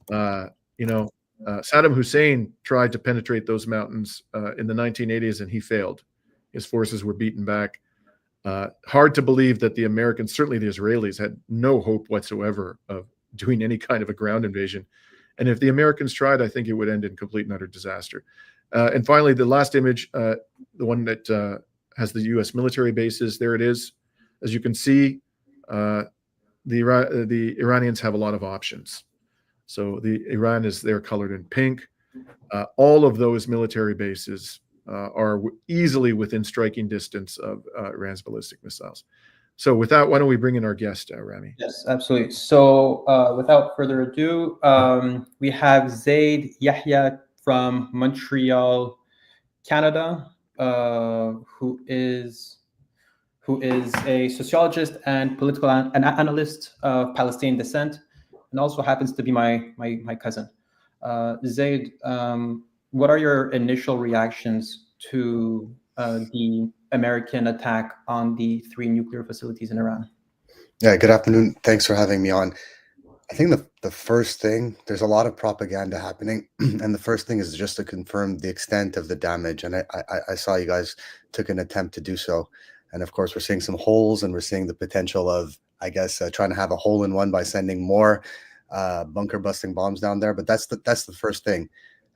[SPEAKER 1] Saddam Hussein tried to penetrate those mountains in the 1980s, and he failed. His forces were beaten back. Hard to believe that the Americans, certainly the Israelis, had no hope whatsoever of doing any kind of a ground invasion. And if the Americans tried, I think it would end in complete and utter disaster. And finally, the last image, the one that has the U.S. military bases, there it is. As you can see, the Iranians have a lot of options. So Iran is there colored in pink. All of those military bases are easily within striking distance of Iran's ballistic missiles. So with that, why don't we bring in our guest, Rami?
[SPEAKER 2] Yes, absolutely. So without further ado, we have Zaid Yahia from Montreal, Canada, who is a sociologist and political analyst of Palestinian descent, and also happens to be my cousin. Zaid, what are your initial reactions to the American attack on the 3 nuclear facilities in Iran?
[SPEAKER 3] Yeah, good afternoon. Thanks for having me on. I think the first thing, there's a lot of propaganda happening, and the first thing is just to confirm the extent of the damage. And I saw you guys took an attempt to do so. And of course, we're seeing some holes, and we're seeing the potential of, I guess, trying to have a hole in one by sending more bunker busting bombs down there. But that's the first thing.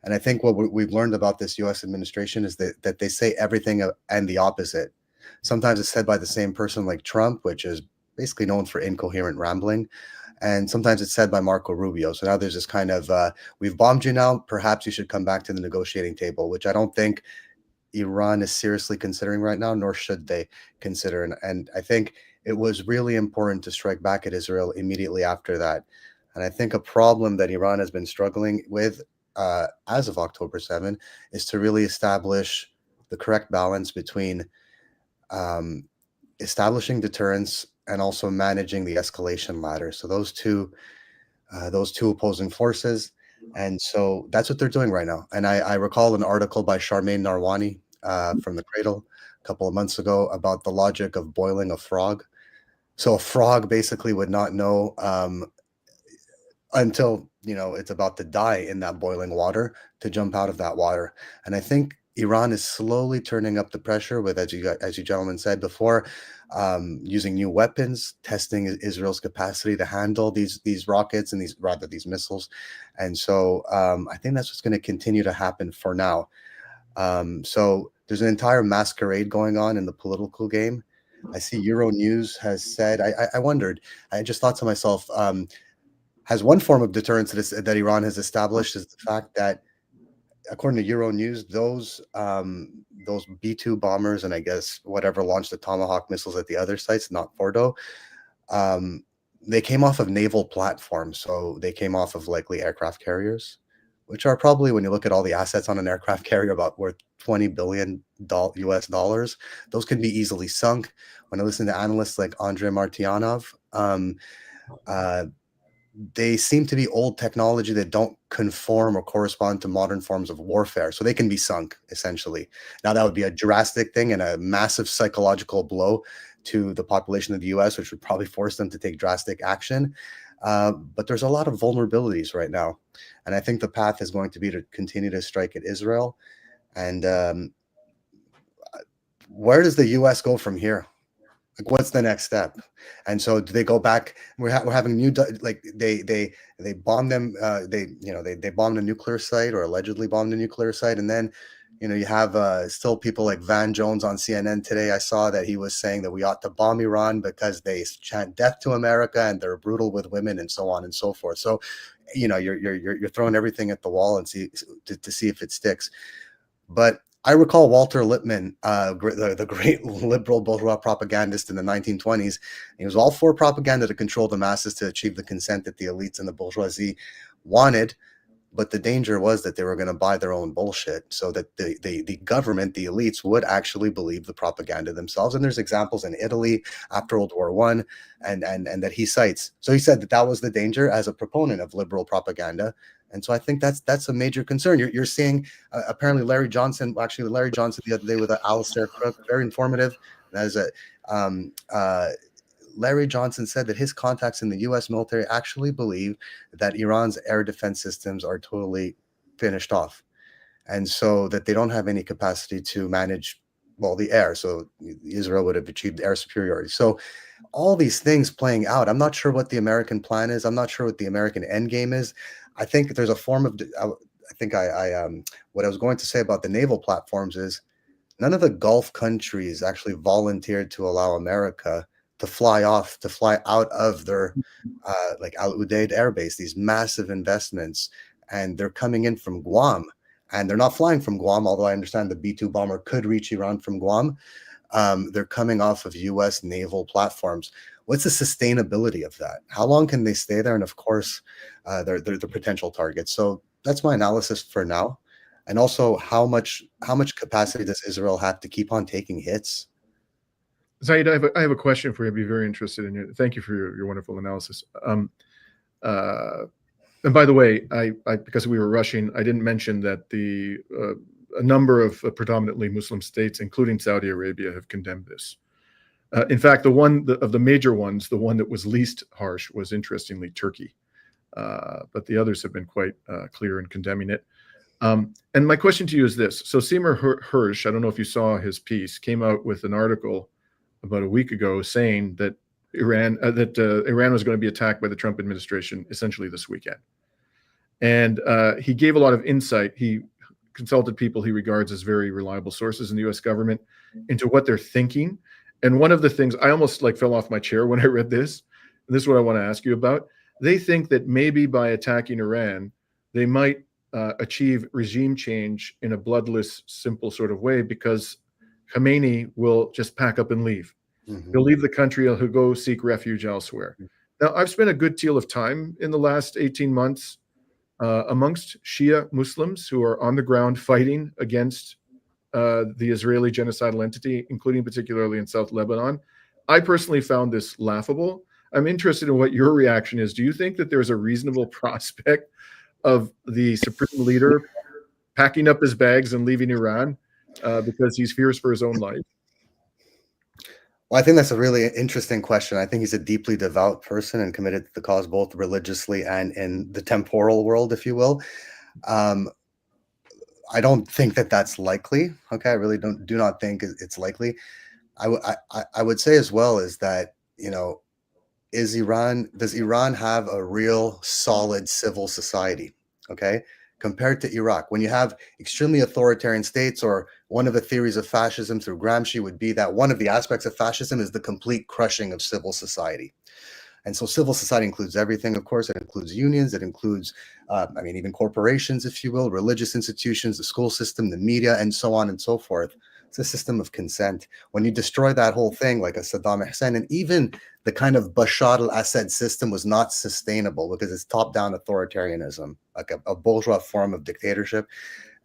[SPEAKER 3] And I think what we've learned about this U.S. administration is that they say everything and the opposite. Sometimes it's said by the same person, like Trump, which is basically known for incoherent rambling. And sometimes it's said by Marco Rubio. So now there's this kind of, we've bombed you now, perhaps you should come back to the negotiating table, which I don't think Iran is seriously considering right now, nor should they consider. And I think it was really important to strike back at Israel immediately after that. And I think a problem that Iran has been struggling with as of October 7 is to really establish the correct balance between establishing deterrence and also managing the escalation ladder. So those two opposing forces. And so that's what they're doing right now. And I recall an article by Charmaine Narwani from The Cradle a couple of months ago about the logic of boiling a frog. So a frog basically would not know until, it's about to die in that boiling water to jump out of that water. And I think Iran is slowly turning up the pressure with, as you gentlemen said before, using new weapons, testing Israel's capacity to handle these rockets and these missiles. And so I think that's what's going to continue to happen for now. So there's an entire masquerade going on in the political game. I see Euronews has said, I wondered, I just thought to myself, has one form of deterrence that Iran has established is the fact that, according to Euronews, those B-2 bombers and I guess whatever launched the Tomahawk missiles at the other sites, not Fordo, they came off of naval platforms. So they came off of likely aircraft carriers, which are probably, when you look at all the assets on an aircraft carrier, about worth $20 billion US dollars. Those can be easily sunk. When I listen to analysts like Andrei Martyanov, they seem to be old technology that don't conform or correspond to modern forms of warfare. So they can be sunk, essentially. Now, that would be a drastic thing and a massive psychological blow to the population of the US, which would probably force them to take drastic action. But there's a lot of vulnerabilities right now. And I think the path is going to be to continue to strike at Israel. And where does the US go from here? Like, what's the next step? And so, do they go back? We're having new, like they bomb them. They bombed a nuclear site, or allegedly bombed a nuclear site, and then, you have still people like Van Jones on CNN today. I saw that he was saying that we ought to bomb Iran because they chant death to America and they're brutal with women and so on and so forth. So, you're throwing everything at the wall and see if it sticks. But I recall Walter Lippmann, the great liberal bourgeois propagandist in the 1920s. He was all for propaganda to control the masses to achieve the consent that the elites and the bourgeoisie wanted. But the danger was that they were going to buy their own bullshit, so that the government, the elites, would actually believe the propaganda themselves. And there's examples in Italy after World War I, and that he cites. So he said that was the danger as a proponent of liberal propaganda. And so I think that's a major concern. You're seeing apparently Larry Johnson the other day with Alistair Crook, very informative. That is Larry Johnson said that his contacts in the U.S. military actually believe that Iran's air defense systems are totally finished off, and so that they don't have any capacity to manage, the air. So Israel would have achieved air superiority. So all these things playing out, I'm not sure what the American plan is. I'm not sure what the American end game is. I think there's a form of, what I was going to say about the naval platforms is none of the Gulf countries actually volunteered to allow America to fly out of their like Al Udeid Air Base, these massive investments, and they're coming in from Guam, and they're not flying from Guam, although I understand the B-2 bomber could reach Iran from Guam. They're coming off of U.S. naval platforms. What's the sustainability of that? How long can they stay there? And of course, they're the potential targets. So that's my analysis for now. And also, how much capacity does Israel have to keep on taking hits?
[SPEAKER 1] Zaid, I have a question for you. I'd be very interested in you. Thank you for your wonderful analysis. And by the way, because we were rushing, I didn't mention that a number of predominantly Muslim states, including Saudi Arabia, have condemned this. In fact, of the major ones, the one that was least harsh was, interestingly, Turkey. But the others have been quite clear in condemning it. And my question to you is this. So Seymour Hersh, I don't know if you saw his piece, came out with an article about a week ago saying that Iran was going to be attacked by the Trump administration essentially this weekend. And he gave a lot of insight. He consulted people he regards as very reliable sources in the U.S. government into what they're thinking. And one of the things, I almost fell off my chair when I read this, and this is what I want to ask you about. They think that maybe by attacking Iran, they might achieve regime change in a bloodless, simple sort of way, because Khamenei will just pack up and leave.
[SPEAKER 3] Mm-hmm.
[SPEAKER 1] He'll leave the country. He'll go seek refuge elsewhere. Now, I've spent a good deal of time in the last 18 months amongst Shia Muslims who are on the ground fighting against the Israeli genocidal entity, including particularly in South Lebanon. I personally found this laughable. I'm interested in what your reaction is. Do you think that there's a reasonable prospect of the supreme leader packing up his bags and leaving Iran because he fears for his own life?
[SPEAKER 3] Well, I think that's a really interesting question. I think he's a deeply devout person and committed to the cause, both religiously and in the temporal world, if you will. I don't think that that's likely. Okay, I really do not think it's likely. I would say as well is that, does Iran have a real solid civil society? Okay, compared to Iraq, when you have extremely authoritarian states, or one of the theories of fascism through Gramsci would be that one of the aspects of fascism is the complete crushing of civil society. And so civil society includes everything, of course. It includes unions. It includes, even corporations, if you will, religious institutions, the school system, the media, and so on and so forth. It's a system of consent. When you destroy that whole thing, like a Saddam Hussein, and even the kind of Bashar al-Assad system was not sustainable because it's top-down authoritarianism, like a bourgeois form of dictatorship.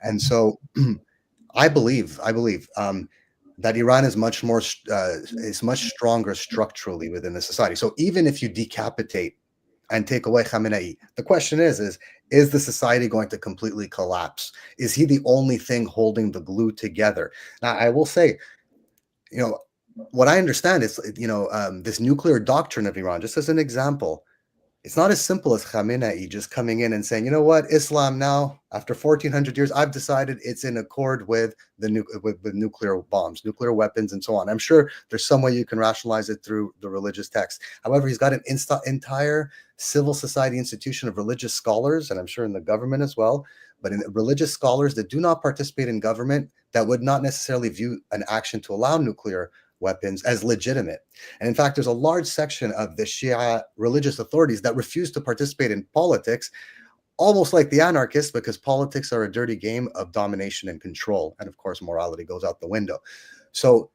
[SPEAKER 3] And so I believe that Iran is much stronger structurally within the society. So even if you decapitate and take away Khamenei, the question is the society going to completely collapse? Is he the only thing holding the glue together? Now, I will say, what I understand is, this nuclear doctrine of Iran, just as an example, it's not as simple as Khamenei just coming in and saying, you know what, Islam now, after 1400 years, I've decided it's in accord with with nuclear bombs, nuclear weapons, and so on. I'm sure there's some way you can rationalize it through the religious text. However, he's got an entire civil society institution of religious scholars, and I'm sure in the government as well, but in religious scholars that do not participate in government, that would not necessarily view an action to allow nuclear weapons as legitimate. And in fact, there's a large section of the Shia religious authorities that refuse to participate in politics, almost like the anarchists, because politics are a dirty game of domination and control. And of course, morality goes out the window. So,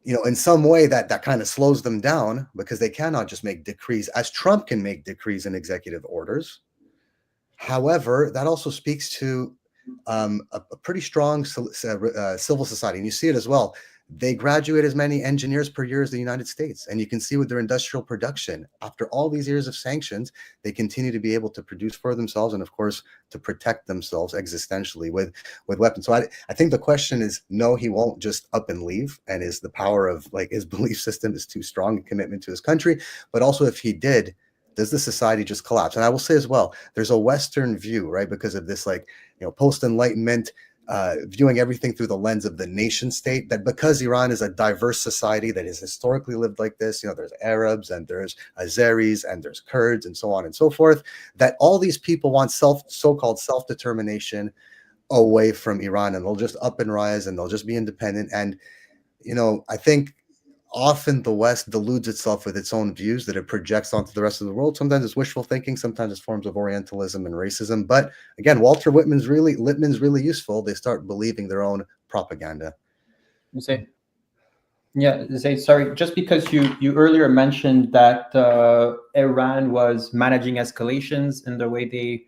[SPEAKER 3] in some way that kind of slows them down, because they cannot just make decrees as Trump can make decrees and executive orders. However, that also speaks to a pretty strong civil society. And you see it as well. They graduate as many engineers per year as the United States. And you can see with their industrial production, after all these years of sanctions, they continue to be able to produce for themselves and, of course, to protect themselves existentially with weapons. So I think the question is, no, he won't just up and leave. And is the power of his belief system is too strong, a commitment to his country. But also, if he did, does the society just collapse? And I will say as well, there's a Western view, right? Because of this, post-Enlightenment, viewing everything through the lens of the nation state, that because Iran is a diverse society that has historically lived like this, there's Arabs and there's Azeris and there's Kurds and so on and so forth, that all these people want so-called self-determination away from Iran, and they'll just up and rise and they'll just be independent. And, I think often the West deludes itself with its own views that it projects onto the rest of the world. Sometimes it's wishful thinking, sometimes it's forms of Orientalism and racism. But again, Walter Lippmann's really useful. They start believing their own propaganda.
[SPEAKER 2] You say? Yeah, Zaid, sorry, just because you earlier mentioned that Iran was managing escalations in the way they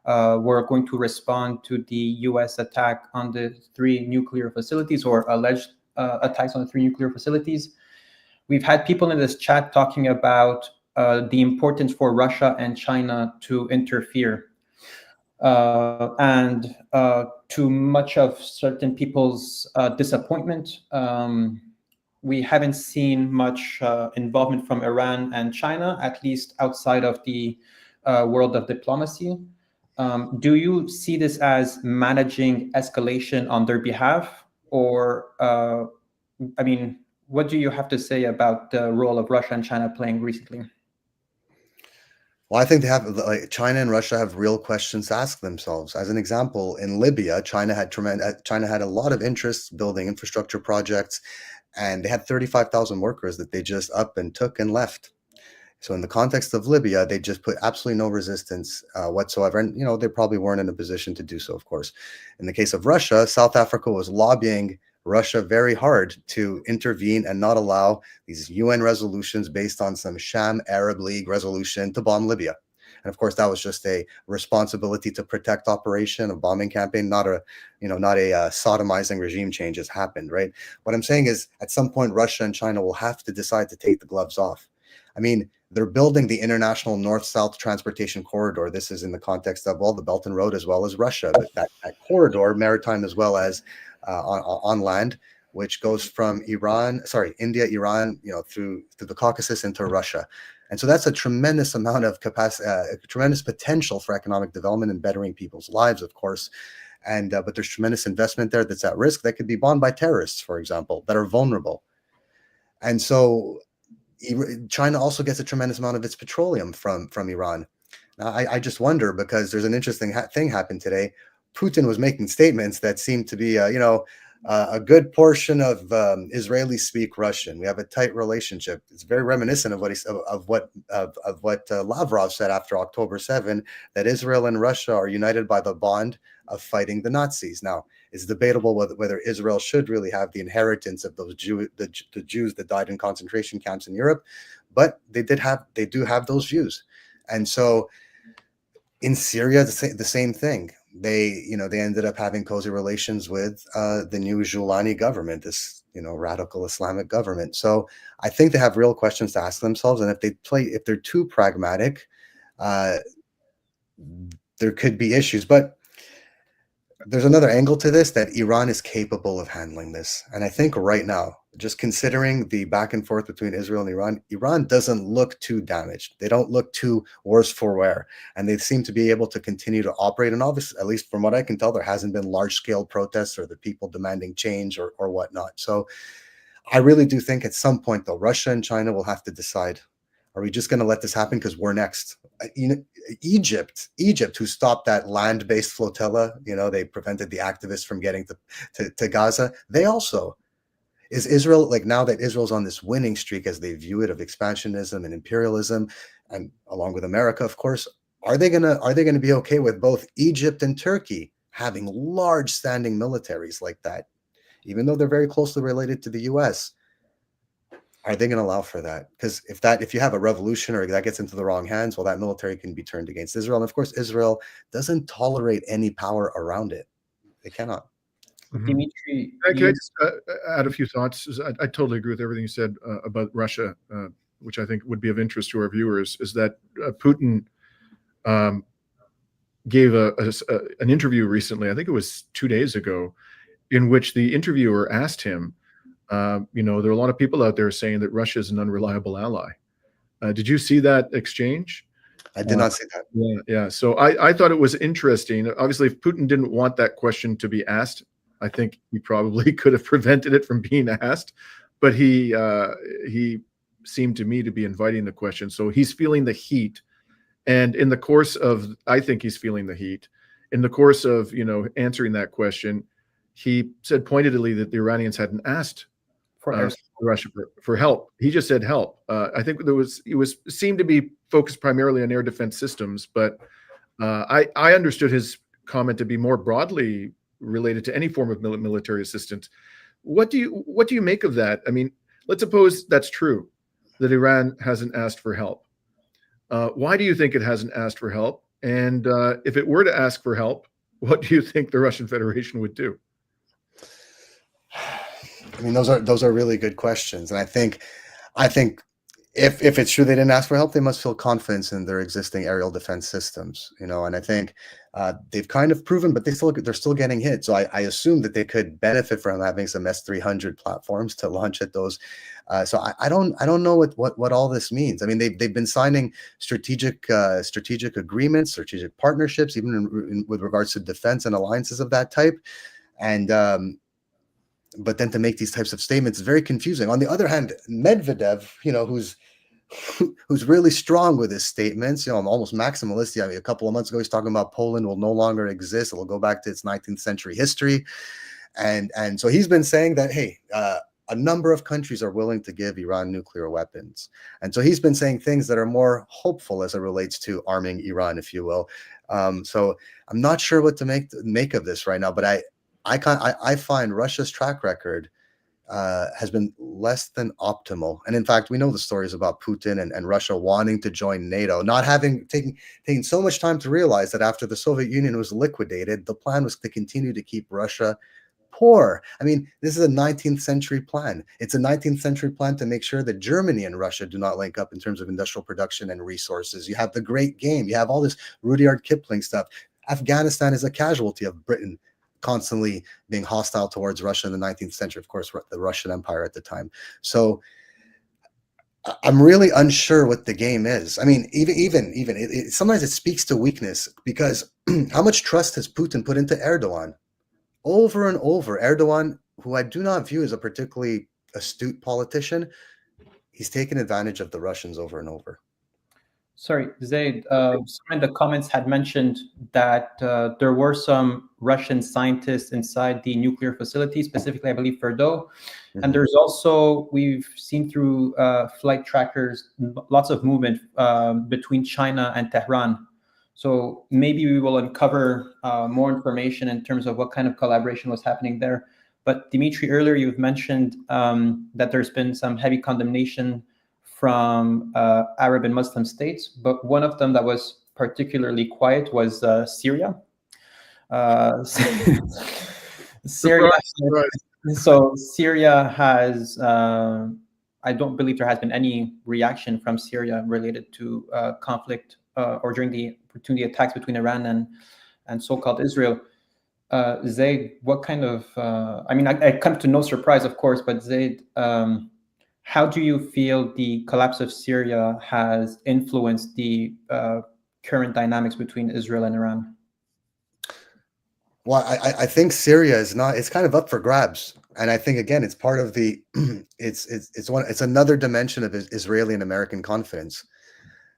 [SPEAKER 2] were going to respond to the US attack on the 3 nuclear facilities, or alleged attacks on the 3 nuclear facilities. We've had people in this chat talking about the importance for Russia and China to interfere. And to much of certain people's disappointment, we haven't seen much involvement from Iran and China, at least outside of the world of diplomacy. Do you see this as managing escalation on their behalf? Or, I mean, what do you have to say about the role of Russia and China playing recently?
[SPEAKER 3] Well, I think they have, like, China and Russia have real questions to ask themselves. As an example, in Libya, China had a lot of interest building infrastructure projects, and they had 35,000 workers that they just up and took and left. So in the context of Libya, they just put absolutely no resistance whatsoever. And, they probably weren't in a position to do so, of course. In the case of Russia, South Africa was lobbying Russia very hard to intervene and not allow these UN resolutions based on some sham Arab League resolution to bomb Libya. And of course, that was just a responsibility to protect operation, a bombing campaign, not a sodomizing regime change has happened, right? What I'm saying is, at some point, Russia and China will have to decide to take the gloves off. I mean, they're building the international north-south transportation corridor. This is in the context of, well, the Belt and Road as well as Russia, but that corridor, maritime as well as on land, which goes from India, Iran, through the Caucasus into Russia. And so that's a tremendous amount of capacity, tremendous potential for economic development and bettering people's lives, of course. And but there's tremendous investment there that's at risk, that could be bombed by terrorists, for example, that are vulnerable. And so China also gets a tremendous amount of its petroleum from Iran. Now, I just wonder, because there's an interesting thing happened today. Putin was making statements that seemed to be, a good portion of Israelis speak Russian. We have a tight relationship. It's very reminiscent of what Lavrov said after October 7, that Israel and Russia are united by the bond of fighting the Nazis. Now, it's debatable whether Israel should really have the inheritance of those the Jews that died in concentration camps in Europe, but they do have those views. And so in Syria, the same thing. They ended up having cozy relations with the new Joulani government, this radical Islamic government. So I think they have real questions to ask themselves, and if they're too pragmatic, there could be issues. But there's another angle to this, that Iran is capable of handling this. And I think right now, just considering the back and forth between Israel and Iran doesn't look too damaged. They don't look too worse for wear. And they seem to be able to continue to operate. And obviously, at least from what I can tell, there hasn't been large-scale protests or the people demanding change or whatnot. So I really do think at some point, though, Russia and China will have to decide, are we just going to let this happen because we're next? Egypt, who stopped that land-based flotilla, they prevented the activists from getting to Gaza. They also, is Israel, like, now that Israel's on this winning streak, as they view it, of expansionism and imperialism, and along with America, of course, are they gonna be okay with both Egypt and Turkey having large standing militaries like that, even though they're very closely related to the US? Are they going to allow for that? Because if you have a revolution or that gets into the wrong hands, well, that military can be turned against Israel. And of course, Israel doesn't tolerate any power around it. They cannot.
[SPEAKER 2] Dimitri,
[SPEAKER 1] Can I just add a few thoughts? I totally agree with everything you said about Russia, which I think would be of interest to our viewers, is that Putin gave an interview recently, I think it was 2 days ago, in which the interviewer asked him, there are a lot of people out there saying that Russia is an unreliable ally. Did you see that exchange?
[SPEAKER 3] I did not see that.
[SPEAKER 1] Yeah. So I thought it was interesting. Obviously, if Putin didn't want that question to be asked, I think he probably could have prevented it from being asked. But he seemed to me to be inviting the question. So he's feeling the heat. And in the course of, I think he's feeling the heat. In the course of, answering that question, he said pointedly that the Iranians hadn't asked Russia for help. He just said help. I think it seemed to be focused primarily on air defense systems, but I understood his comment to be more broadly related to any form of military assistance. What do you make of that? I mean, let's suppose that's true, that Iran hasn't asked for help. Why do you think it hasn't asked for help? And if it were to ask for help, what do you think the Russian Federation would do?
[SPEAKER 3] I mean, those are really good questions, and I think if it's true they didn't ask for help, they must feel confidence in their existing aerial defense systems, you know. And I think they've kind of proven, but they're still getting hit. So I assume that they could benefit from having some S-300 platforms to launch at those. So I don't know what all this means. I mean, they've been signing strategic agreements, strategic partnerships, even with regards to defense and alliances of that type, and but then to make these types of statements is very confusing. On the other hand, Medvedev, you know, who's really strong with his statements, you know, almost maximalist. I mean, a couple of months ago, he's talking about Poland will no longer exist. It'll go back to its 19th century history. And so he's been saying that, hey, a number of countries are willing to give Iran nuclear weapons. And so he's been saying things that are more hopeful as it relates to arming Iran, if you will. So I'm not sure what to make of this right now, but I find Russia's track record has been less than optimal. And in fact, we know the stories about Putin and Russia wanting to join NATO, not having taken so much time to realize that after the Soviet Union was liquidated, the plan was to continue to keep Russia poor. I mean, this is a 19th century plan. It's a 19th century plan to make sure that Germany and Russia do not link up in terms of industrial production and resources. You have the Great Game. You have all this Rudyard Kipling stuff. Afghanistan is a casualty of Britain constantly being hostile towards Russia in the 19th century, of course, the Russian Empire at the time. So I'm really unsure what the game is. I mean, even sometimes it speaks to weakness, because how much trust has Putin put into Erdogan? Over and over, Erdogan, who I do not view as a particularly astute politician, he's taken advantage of the Russians over and over.
[SPEAKER 2] Sorry, Zaid, someone in the comments had mentioned that there were some Russian scientists inside the nuclear facility, specifically, I believe, Fordo. Mm-hmm. And there's also, we've seen through flight trackers, lots of movement between China and Tehran. So maybe we will uncover more information in terms of what kind of collaboration was happening there. But Dimitri, earlier you've mentioned that there's been some heavy condemnation from Arab and Muslim states, but one of them that was particularly quiet was Syria. Syria. So Syria has, I don't believe there has been any reaction from Syria related to conflict or during the attacks between Iran and so-called Israel. Zaid, what kind of, I mean, I come to no surprise, of course, but Zaid, how do you feel the collapse of Syria has influenced the current dynamics between Israel and Iran?
[SPEAKER 3] Well, I think Syria is not, it's kind of up for grabs. And I think, again, it's part of the, it's another dimension of Israeli and American confidence.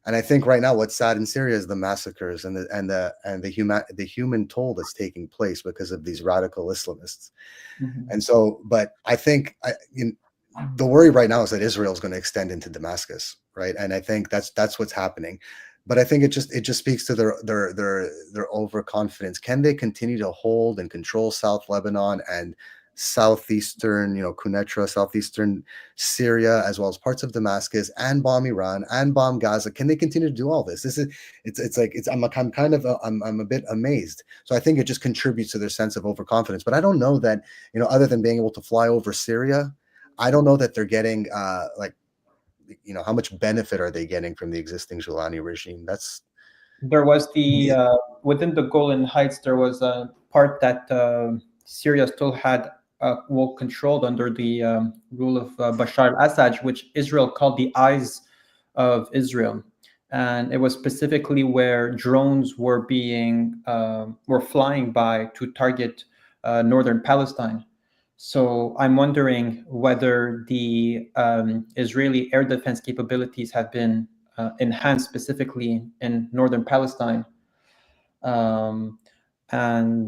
[SPEAKER 3] And I think right now what's sad in Syria is the massacres and the human toll that's taking place because of these radical Islamists. Mm-hmm. And so, but I think the worry right now is that Israel is going to extend into Damascus, right? And I think that's what's happening. But I think it just speaks to their overconfidence. Can they continue to hold and control South Lebanon and southeastern, Quneitra, southeastern Syria, as well as parts of Damascus, and bomb Iran and bomb Gaza? Can they continue to do all this? I'm a bit amazed. So I think it just contributes to their sense of overconfidence. But I don't know that, other than being able to fly over Syria, I don't know that they're getting how much benefit are they getting from the existing Gilani regime?
[SPEAKER 2] There was within the Golan Heights, there was a part that Syria still had controlled under the rule of Bashar al-Assad, which Israel called the eyes of Israel. And it was specifically where drones were flying by to target northern Palestine. So I'm wondering whether the Israeli air defense capabilities have been enhanced specifically in northern Palestine. And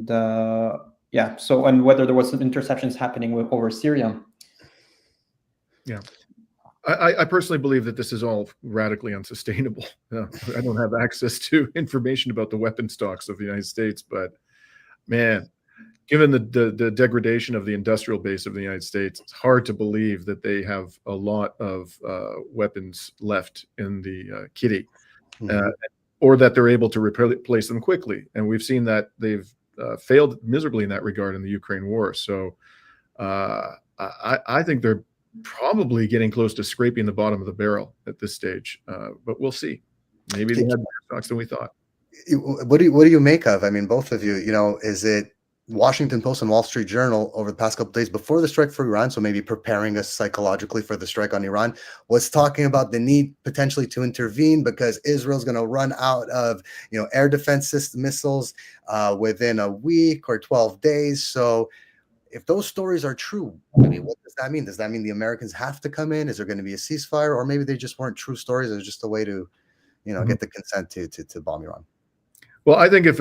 [SPEAKER 2] whether there was some interceptions happening over Syria.
[SPEAKER 1] Yeah. I personally believe that this is all radically unsustainable. I don't have access to information about the weapon stocks of the United States, but man, given the degradation of the industrial base of the United States, it's hard to believe that they have a lot of weapons left in the kitty, or that they're able to replace them quickly. And we've seen that they've failed miserably in that regard in the Ukraine war. So I think they're probably getting close to scraping the bottom of the barrel at this stage, but we'll see. Maybe they have better stocks than we thought.
[SPEAKER 3] What do you make of? I mean, both of you. Is it Washington Post and Wall Street Journal over the past couple of days before the strike for Iran, so maybe preparing us psychologically for the strike on Iran, was talking about the need potentially to intervene because Israel's going to run out of air defense system missiles within a week or 12 days. So if those stories are true, I mean, what does that mean? Does that mean the Americans have to come in? Is there going to be a ceasefire, or maybe they just weren't true stories? It was just a way to get the consent to bomb Iran.
[SPEAKER 1] Well, I think if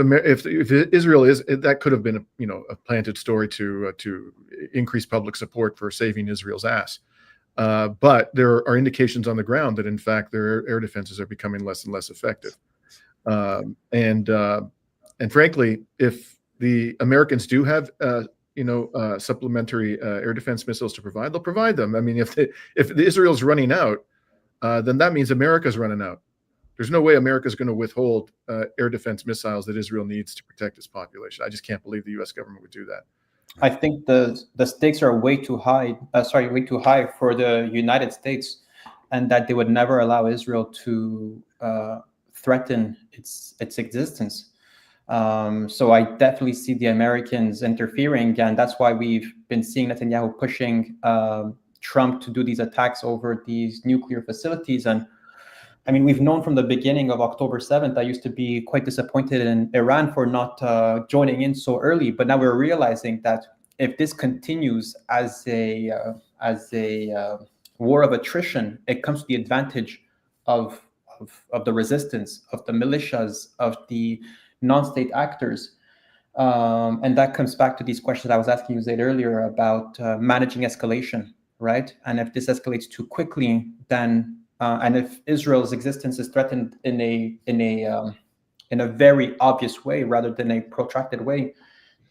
[SPEAKER 1] Israel is, that could have been a planted story to increase public support for saving Israel's ass. But there are indications on the ground that in fact their air defenses are becoming less and less effective. And frankly, if the Americans do have supplementary air defense missiles to provide, they'll provide them. I mean, if Israel's running out, then that means America's running out. There's no way America is going to withhold air defense missiles that Israel needs to protect its population. I just can't believe the U.S. government would do that.
[SPEAKER 2] I think the stakes are way too high. Way too high for the United States, and that they would never allow Israel to threaten its existence. So I definitely see the Americans interfering, and that's why we've been seeing Netanyahu pushing Trump to do these attacks over these nuclear facilities. And I mean, we've known from the beginning of October 7th, I used to be quite disappointed in Iran for not joining in so early. But now we're realizing that if this continues as a war of attrition, it comes to the advantage of the resistance, of the militias, of the non-state actors. And that comes back to these questions I was asking you, Zaid, earlier about managing escalation, right? And if this escalates too quickly, then and if Israel's existence is threatened in a very obvious way rather than a protracted way,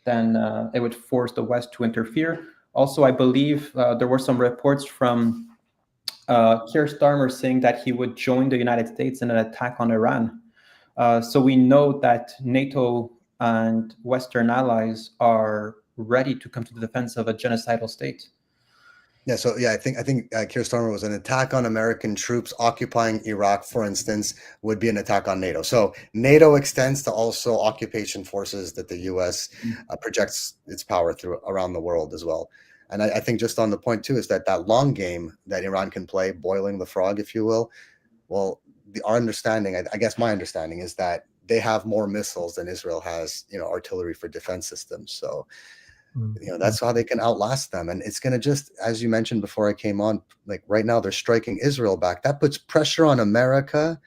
[SPEAKER 2] then it would force the West to interfere. Also, I believe there were some reports from Keir Starmer saying that he would join the United States in an attack on Iran. So we know that NATO and Western allies are ready to come to the defense of a genocidal state.
[SPEAKER 3] Yeah, so I think Keir Starmer was an attack on American troops occupying Iraq, for instance, would be an attack on NATO. So NATO extends to also occupation forces that the U.S. Projects its power through around the world as well. And I think just on the point too is that long game that Iran can play, boiling the frog, if you will. Well, our understanding, I guess my understanding is that they have more missiles than Israel has, artillery for defense systems. So. That's how they can outlast them. And it's going to just, as you mentioned before I came on, like right now they're striking Israel back. That puts pressure on America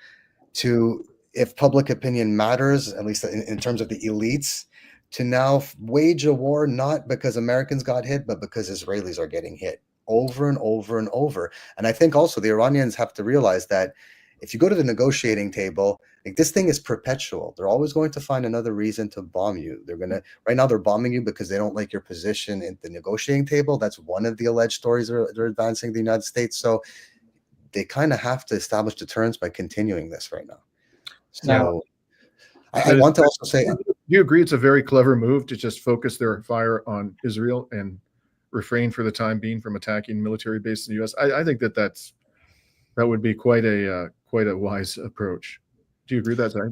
[SPEAKER 3] to, if public opinion matters, at least in terms of the elites, to now wage a war, not because Americans got hit, but because Israelis are getting hit over and over and over. And I think also the Iranians have to realize that if you go to the negotiating table, like this thing is perpetual. They're always going to find another reason to bomb you. Right now they're bombing you because they don't like your position at the negotiating table. That's one of the alleged stories they're advancing the United States. So they kind of have to establish deterrence by continuing this right now. So I want to also say,
[SPEAKER 1] do you agree it's a very clever move to just focus their fire on Israel and refrain for the time being from attacking military bases in the U.S.? I think that would be quite a wise approach. Do you agree with that, Zach?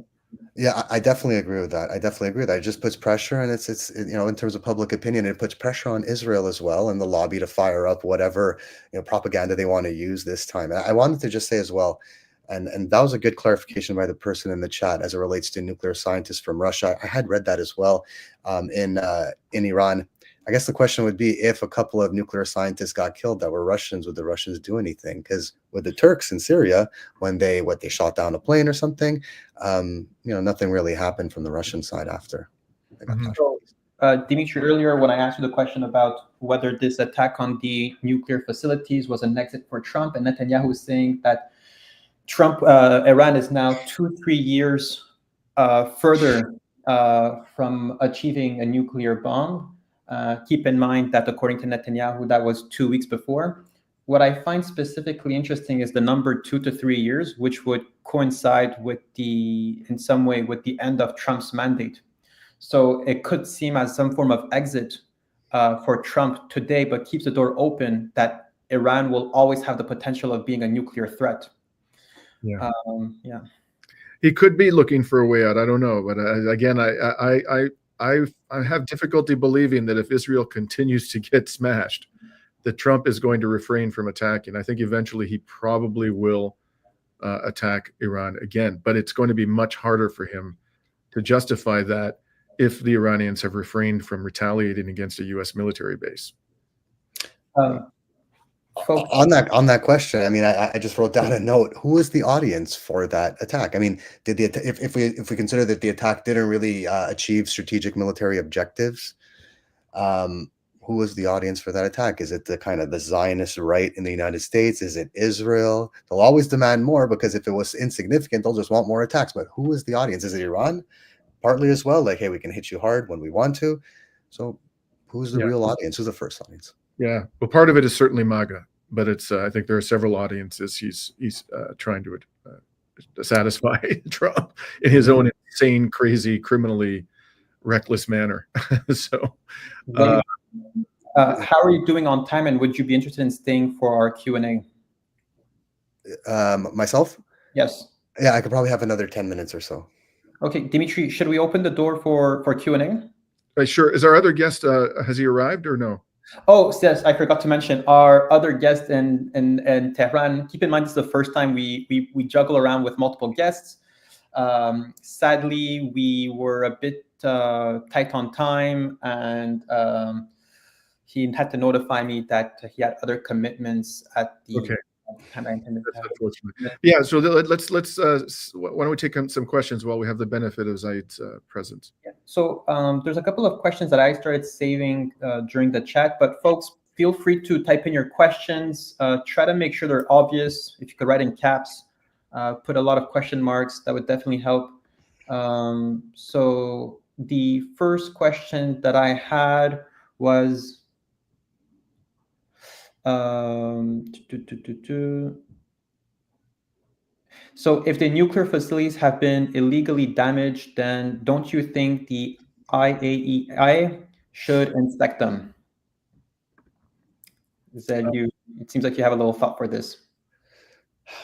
[SPEAKER 3] Yeah, I definitely agree with that. It just puts pressure, and it's in terms of public opinion, it puts pressure on Israel as well and the lobby to fire up whatever propaganda they want to use this time. And I wanted to just say as well, and that was a good clarification by the person in the chat as it relates to nuclear scientists from Russia. I had read that as well in Iran. I guess the question would be, if a couple of nuclear scientists got killed that were Russians, would the Russians do anything? Because with the Turks in Syria, when they shot down a plane or something, nothing really happened from the Russian side after.
[SPEAKER 2] So, Dimitri, earlier when I asked you the question about whether this attack on the nuclear facilities was an exit for Trump, and Netanyahu was saying that Iran is now 2-3 years further from achieving a nuclear bomb. Keep in mind that according to Netanyahu, that was 2 weeks before. What I find specifically interesting is the number 2 to 3 years, which would coincide with in some way, with the end of Trump's mandate. So it could seem as some form of exit for Trump today, but keeps the door open that Iran will always have the potential of being a nuclear threat.
[SPEAKER 1] Yeah.
[SPEAKER 2] Yeah.
[SPEAKER 1] He could be looking for a way out. I don't know, but again, I have difficulty believing that if Israel continues to get smashed, that Trump is going to refrain from attacking. I think eventually he probably will attack Iran again, but it's going to be much harder for him to justify that if the Iranians have refrained from retaliating against a U.S. military base.
[SPEAKER 3] On that question, I mean, I just wrote down a note. Who was the audience for that attack? I mean, did if we consider that the attack didn't really achieve strategic military objectives, who was the audience for that attack? Is it the kind of the Zionist right in the United States? Is it Israel? They'll always demand more because if it was insignificant, they'll just want more attacks. But who was the audience? Is it Iran? Partly as well, like, hey, we can hit you hard when we want to. So who's the real audience? Who's the first audience?
[SPEAKER 1] Yeah, well, part of it is certainly MAGA, but it's I think there are several audiences he's trying to satisfy Trump in his own insane, crazy, criminally reckless manner. So,
[SPEAKER 2] how are you doing on time, and would you be interested in staying for our Q&A?
[SPEAKER 3] Myself?
[SPEAKER 2] Yes.
[SPEAKER 3] Yeah, I could probably have another 10 minutes or so.
[SPEAKER 2] Okay, Dimitri, should we open the door for Q&A?
[SPEAKER 1] Sure. Is our other guest, has he arrived or no?
[SPEAKER 2] Oh, yes, I forgot to mention our other guest in Tehran. Keep in mind, this is the first time we juggle around with multiple guests. Sadly, we were a bit tight on time, and he had to notify me that he had other commitments at the time I intended to have.
[SPEAKER 1] Yeah, so let's why don't we take some questions while we have the benefit of Zaid's presence.
[SPEAKER 2] Yeah. So there's a couple of questions that I started saving during the chat, but folks, feel free to type in your questions. Try to make sure they're obvious. If you could write in caps, put a lot of question marks, that would definitely help. So the first question that I had was, so if the nuclear facilities have been illegally damaged, then don't you think the IAEA should inspect them? It seems like you have a little thought for this.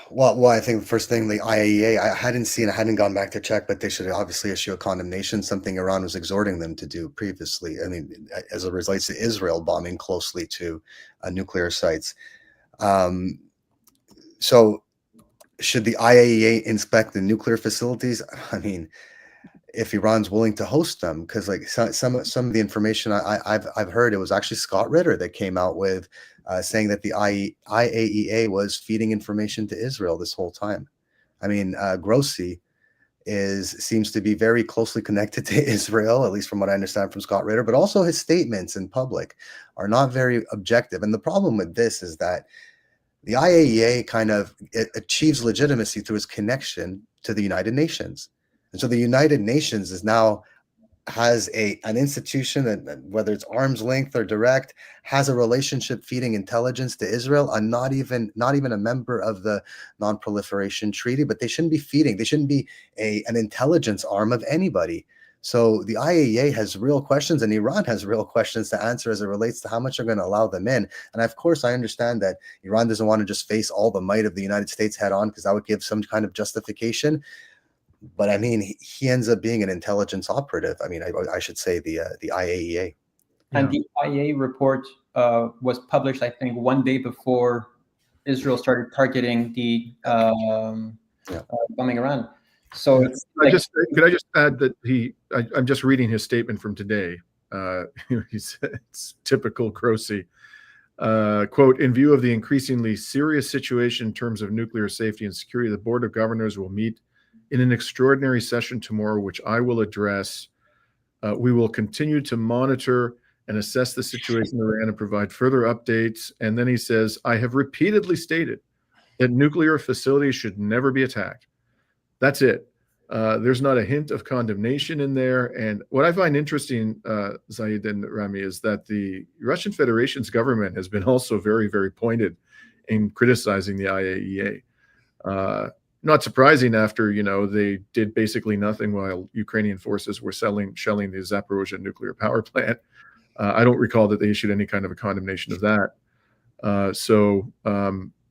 [SPEAKER 3] Well, I think the first thing, the IAEA, I hadn't gone back to check, but they should obviously issue a condemnation, something Iran was exhorting them to do previously. I mean, as it relates to Israel bombing closely to nuclear sites. So should the IAEA inspect the nuclear facilities? I mean, if Iran's willing to host them, because like some of the information I've heard, it was actually Scott Ritter that came out with saying that the IAEA was feeding information to Israel this whole time. I mean, Grossi seems to be very closely connected to Israel, at least from what I understand from Scott Ritter, but also his statements in public are not very objective. And the problem with this is that the IAEA kind of achieves legitimacy through its connection to the United Nations. And so the United Nations has an institution that, whether it's arm's length or direct, has a relationship feeding intelligence to Israel, and not even a member of the Non-Proliferation Treaty, but they shouldn't be an intelligence arm of anybody. So the IAEA has real questions, and Iran has real questions to answer as it relates to how much they're going to allow them in. And of course, I understand that Iran doesn't want to just face all the might of the United States head on, because that would give some kind of justification. But I mean, he ends up being an intelligence operative. I mean, I should say the IAEA.
[SPEAKER 2] And the IAEA report was published, I think, 1 day before Israel started targeting the bombing Iran. So
[SPEAKER 1] could I just add that I'm just reading his statement from today. It's typical Grossi. Quote, in view of the increasingly serious situation in terms of nuclear safety and security, the Board of Governors will meet in an extraordinary session tomorrow, which I will address. We will continue to monitor and assess the situation in Iran and provide further updates. And then he says, I have repeatedly stated that nuclear facilities should never be attacked. That's it. There's not a hint of condemnation in there. And what I find interesting, Zaid and Rami, is that the Russian Federation's government has been also very, very pointed in criticizing the IAEA. Not surprising after, they did basically nothing while Ukrainian forces were shelling the Zaporozhye nuclear power plant. I don't recall that they issued any kind of a condemnation of that. So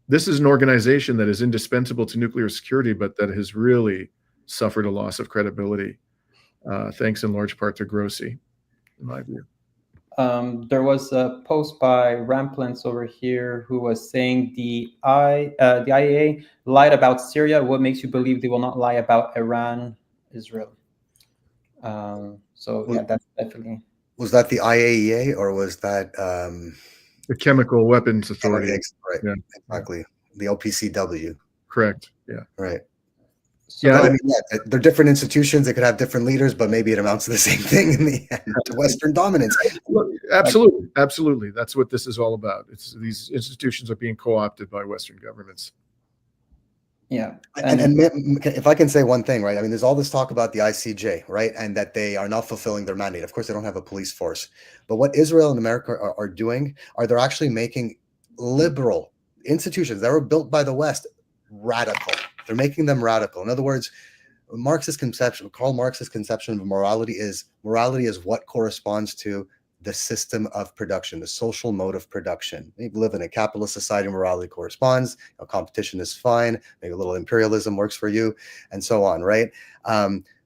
[SPEAKER 1] this is an organization that is indispensable to nuclear security, but that has really suffered a loss of credibility, thanks in large part to Grossi, in my view.
[SPEAKER 2] There was a post by Ramplants over here who was saying the IAEA lied about Syria. What makes you believe they will not lie about Iran, Israel? Yeah, that's definitely.
[SPEAKER 3] Was that the IAEA or was that
[SPEAKER 1] the Chemical Weapons Authority?
[SPEAKER 3] Right, yeah. Exactly. The OPCW.
[SPEAKER 1] Correct. Yeah.
[SPEAKER 3] Right. So yeah, I mean, they're different institutions. They could have different leaders, but maybe it amounts to the same thing in the end, to Western dominance.
[SPEAKER 1] Absolutely. Absolutely. That's what this is all about. It's these institutions are being co-opted by Western governments.
[SPEAKER 3] Yeah. And if I can say one thing, right? I mean, there's all this talk about the ICJ, right? And that they are not fulfilling their mandate. Of course, they don't have a police force. But what Israel and America are doing they're actually making liberal institutions that were built by the West radical. They're making them radical. In other words, Karl Marx's conception of morality is what corresponds to the system of production, the social mode of production. You live in a capitalist society, morality corresponds. Competition is fine. Maybe a little imperialism works for you, and so on, right?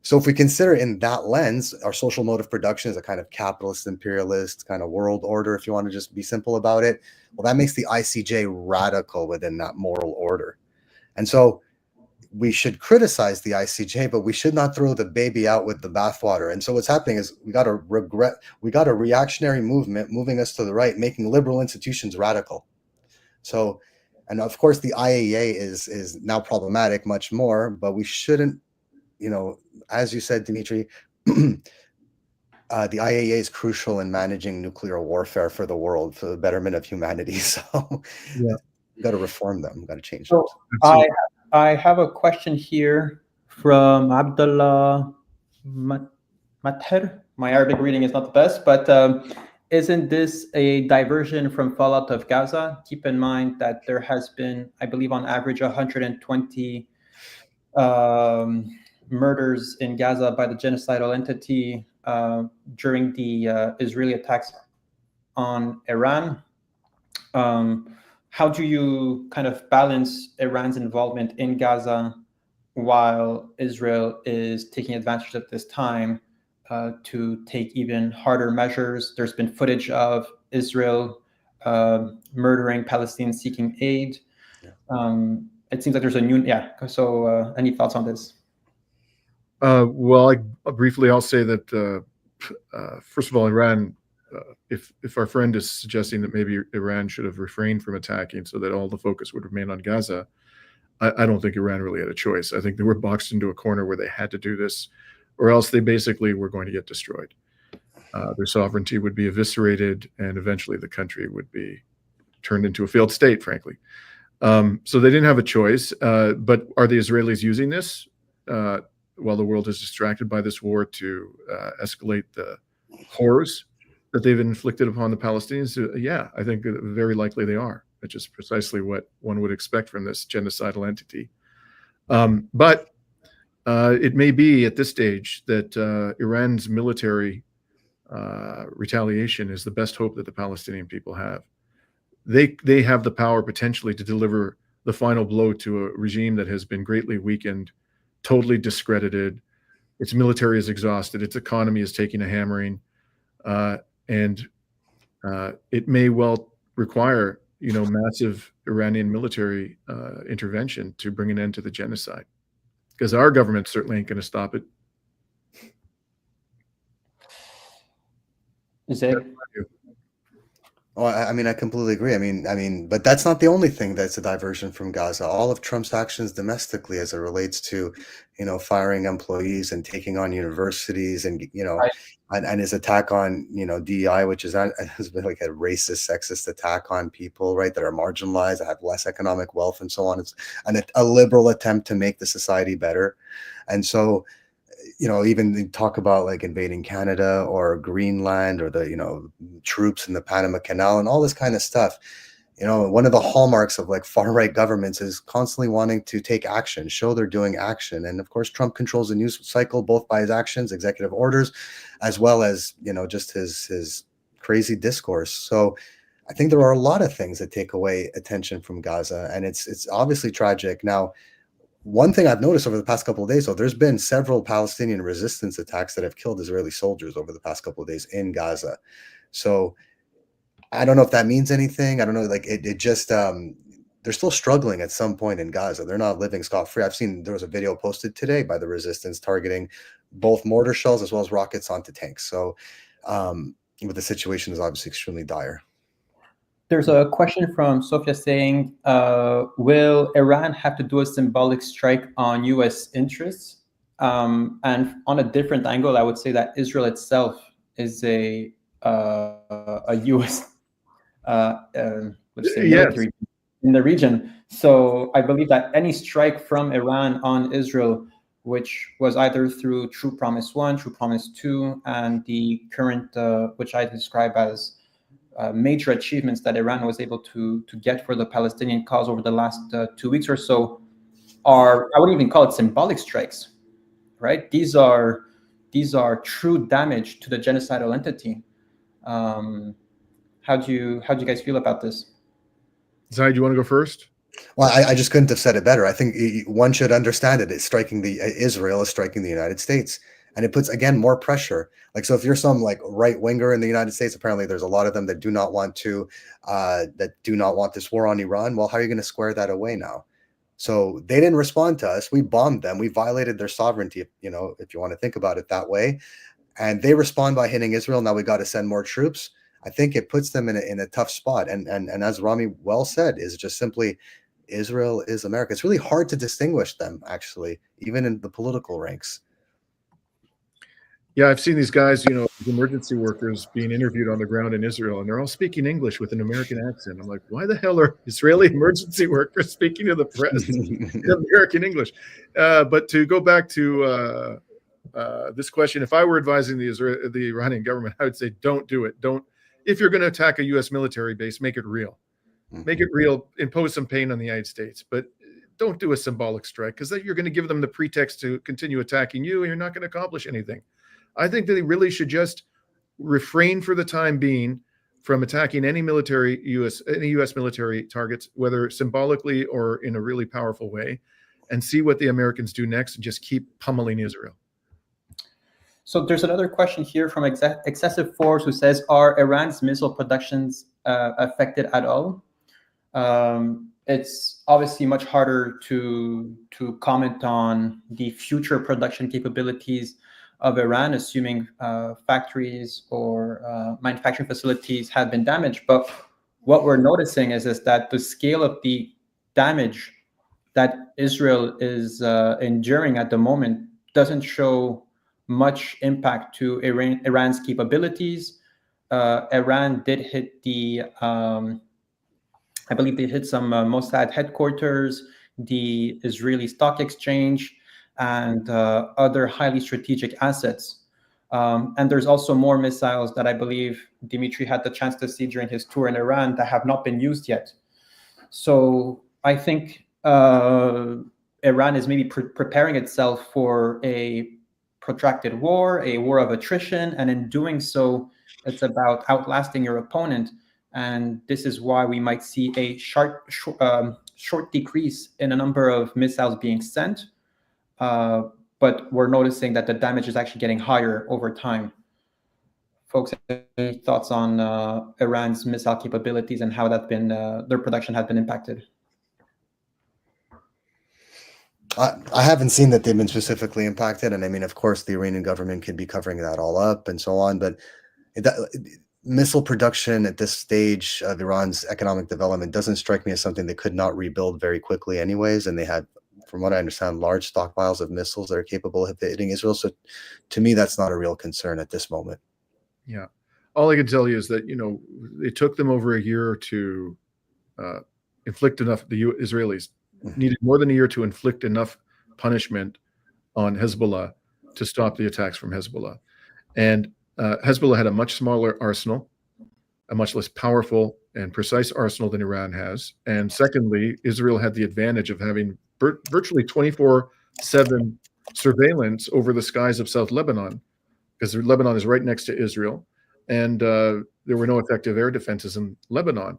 [SPEAKER 3] So if we consider in that lens, our social mode of production is a kind of capitalist, imperialist kind of world order, if you want to just be simple about it. Well, that makes the ICJ radical within that moral order. And so we should criticize the ICJ, but we should not throw the baby out with the bathwater. And so what's happening is we got a reactionary movement moving us to the right, making liberal institutions radical. So, and of course the IAEA is now problematic much more, but we shouldn't, as you said, Dimitri, the IAEA is crucial in managing nuclear warfare for the world, for the betterment of humanity. So yeah, we got to reform them. We got to change them.
[SPEAKER 2] I have a question here from Abdullah Mater. My Arabic reading is not the best, but isn't this a diversion from fallout of Gaza? Keep in mind that there has been, I believe, on average, 120 murders in Gaza by the genocidal entity during the Israeli attacks on Iran. How do you kind of balance Iran's involvement in Gaza while Israel is taking advantage of this time to take even harder measures? There's been footage of Israel murdering Palestinians seeking aid. It seems like there's a new, So any thoughts on this?
[SPEAKER 1] Well, I'll say that, first of all, Iran, if our friend is suggesting that maybe Iran should have refrained from attacking so that all the focus would remain on Gaza, I don't think Iran really had a choice. I think they were boxed into a corner where they had to do this, or else they basically were going to get destroyed. Their sovereignty would be eviscerated, and eventually the country would be turned into a failed state, frankly. So they didn't have a choice. But are the Israelis using this while the world is distracted by this war to escalate the horrors that they've inflicted upon the Palestinians? Yeah, I think very likely they are, which is precisely what one would expect from this genocidal entity. But it may be at this stage that Iran's military retaliation is the best hope that the Palestinian people have. They have the power potentially to deliver the final blow to a regime that has been greatly weakened, totally discredited. Its military is exhausted. Its economy is taking a hammering. And it may well require, massive Iranian military intervention to bring an end to the genocide, because our government certainly ain't going to stop it.
[SPEAKER 3] Oh, I mean, I completely agree. But that's not the only thing that's a diversion from Gaza. All of Trump's actions domestically, as it relates to, firing employees and taking on universities, and
[SPEAKER 2] Right.
[SPEAKER 3] and his attack on DEI, which has been like a racist, sexist attack on people, right, that are marginalized, that have less economic wealth, and so on. It's a liberal attempt to make the society better, and so even talk about like invading Canada or Greenland or the, troops in the Panama Canal and all this kind of stuff. One of the hallmarks of like far right governments is constantly wanting to take action, show they're doing action. And of course, Trump controls the news cycle both by his actions, executive orders, as well as, just his crazy discourse. So I think there are a lot of things that take away attention from Gaza, and it's obviously tragic. Now, one thing I've noticed over the past couple of days, though, there's been several Palestinian resistance attacks that have killed Israeli soldiers over the past couple of days in Gaza. So I don't know if that means anything. I don't know. Like it just, they're still struggling at some point in Gaza. They're not living scot-free. I've seen there was a video posted today by the resistance targeting both mortar shells as well as rockets onto tanks. So, but the situation is obviously extremely dire.
[SPEAKER 2] There's a question from Sophia saying, will Iran have to do a symbolic strike on U.S. interests? And on a different angle, I would say that Israel itself is a U.S. Let's say military in the region. So I believe that any strike from Iran on Israel, which was either through True Promise 1, True Promise 2, and the current, which I describe as major achievements that Iran was able to get for the Palestinian cause over the last 2 weeks or so, I wouldn't even call it symbolic strikes, right? These are true damage to the genocidal entity. How do you guys feel about this?
[SPEAKER 1] Zai, do you want to go first?
[SPEAKER 3] Well, I just couldn't have said it better. I think one should understand it. It's striking Israel is striking the United States. And it puts, again, more pressure. Like, so if you're some like right winger in the United States, apparently there's a lot of them that do not want this war on Iran. Well, how are you going to square that away now? So they didn't respond to us. We bombed them. We violated their sovereignty, if you want to think about it that way. And they respond by hitting Israel. Now we got to send more troops. I think it puts them in a tough spot. And as Rami well said, is just simply Israel is America. It's really hard to distinguish them, actually, even in the political ranks.
[SPEAKER 1] Yeah, I've seen these guys, emergency workers being interviewed on the ground in Israel, and they're all speaking English with an American accent. I'm like, why the hell are Israeli emergency workers speaking to the press in American English? But to go back to this question, if I were advising the Iranian government, I would say, don't do it. Don't. If you're going to attack a U.S. military base, make it real. Make it real. Impose some pain on the United States, but don't do a symbolic strike, because you're going to give them the pretext to continue attacking you, and you're not going to accomplish anything. I think that they really should just refrain for the time being from attacking any U.S. military targets, whether symbolically or in a really powerful way, and see what the Americans do next, and just keep pummeling Israel.
[SPEAKER 2] So there's another question here from Excessive Force, who says, are Iran's missile productions affected at all? It's obviously much harder to comment on the future production capabilities of Iran, assuming factories or manufacturing facilities have been damaged. But what we're noticing is that the scale of the damage that Israel is enduring at the moment doesn't show much impact to Iran's capabilities. Iran did hit I believe they hit some Mossad headquarters, the Israeli stock exchange, and other highly strategic assets. And there's also more missiles that I believe Dimitri had the chance to see during his tour in Iran that have not been used yet. So I think Iran is maybe preparing itself for a protracted war, a war of attrition, and in doing so, it's about outlasting your opponent. And this is why we might see a short decrease in a number of missiles being sent. But we're noticing that the damage is actually getting higher over time. Folks, any thoughts on Iran's missile capabilities and how their production has been impacted?
[SPEAKER 3] I haven't seen that they've been specifically impacted. And I mean, of course, the Iranian government could be covering that all up and so on. But missile production at this stage of Iran's economic development doesn't strike me as something they could not rebuild very quickly anyways. And they had, from what I understand, large stockpiles of missiles that are capable of hitting Israel. So to me, that's not a real concern at this moment.
[SPEAKER 1] Yeah. All I can tell you is that, it took them over a year to inflict enough, the Israelis needed more than a year to inflict enough punishment on Hezbollah to stop the attacks from Hezbollah. And Hezbollah had a much smaller arsenal, a much less powerful and precise arsenal than Iran has. And secondly, Israel had the advantage of having virtually 24/7 surveillance over the skies of South Lebanon, because Lebanon is right next to Israel, and there were no effective air defenses in Lebanon.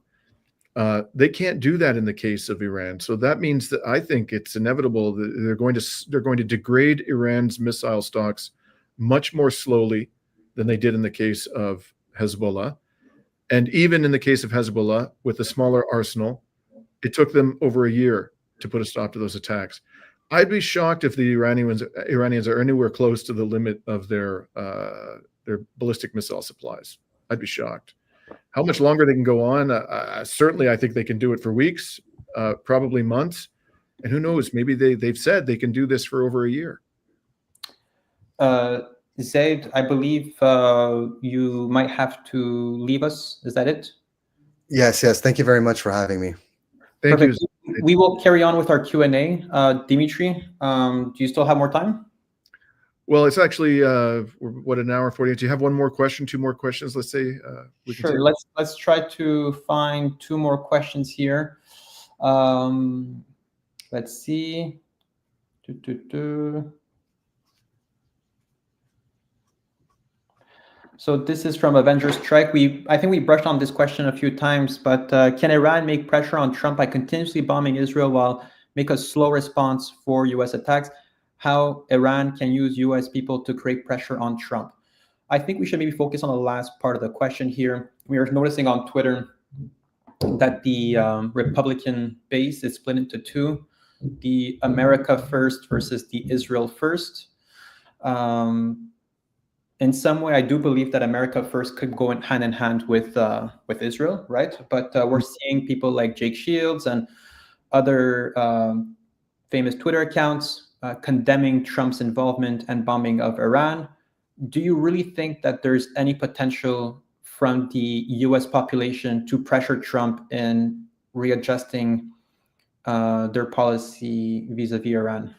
[SPEAKER 1] They can't do that in the case of Iran. So that means that I think it's inevitable that they're going to degrade Iran's missile stocks much more slowly than they did in the case of Hezbollah. And even in the case of Hezbollah, with a smaller arsenal, it took them over a year to put a stop to those attacks. I'd be shocked if the Iranians are anywhere close to the limit of their ballistic missile supplies. I'd be shocked. How much longer they can go on? Certainly, I think they can do it for weeks, probably months. And who knows? Maybe they've said they can do this for over a year.
[SPEAKER 2] Zaid, I believe you might have to leave us. Is that it?
[SPEAKER 3] Yes. Thank you very much for having me.
[SPEAKER 1] Thank you.
[SPEAKER 2] We will carry on with our Q&A. Dimitri, do you still have more time?
[SPEAKER 1] Well, it's actually, what, an hour 40. Do you have one more question, two more questions? Let's say.
[SPEAKER 2] Sure. Let's try to find two more questions here. Let's see. So this is from Avengers Strike. I think we brushed on this question a few times, but can Iran make pressure on Trump by continuously bombing Israel while make a slow response for U.S. attacks? How Iran can use U.S. people to create pressure on Trump? I think we should maybe focus on the last part of the question here. We are noticing on Twitter that the Republican base is split into two, the America first versus the Israel first. In some way, I do believe that America first could go hand in hand with Israel, right? But we're seeing people like Jake Shields and other famous Twitter accounts condemning Trump's involvement and bombing of Iran. Do you really think that there's any potential from the U.S. population to pressure Trump in readjusting their policy vis-a-vis Iran?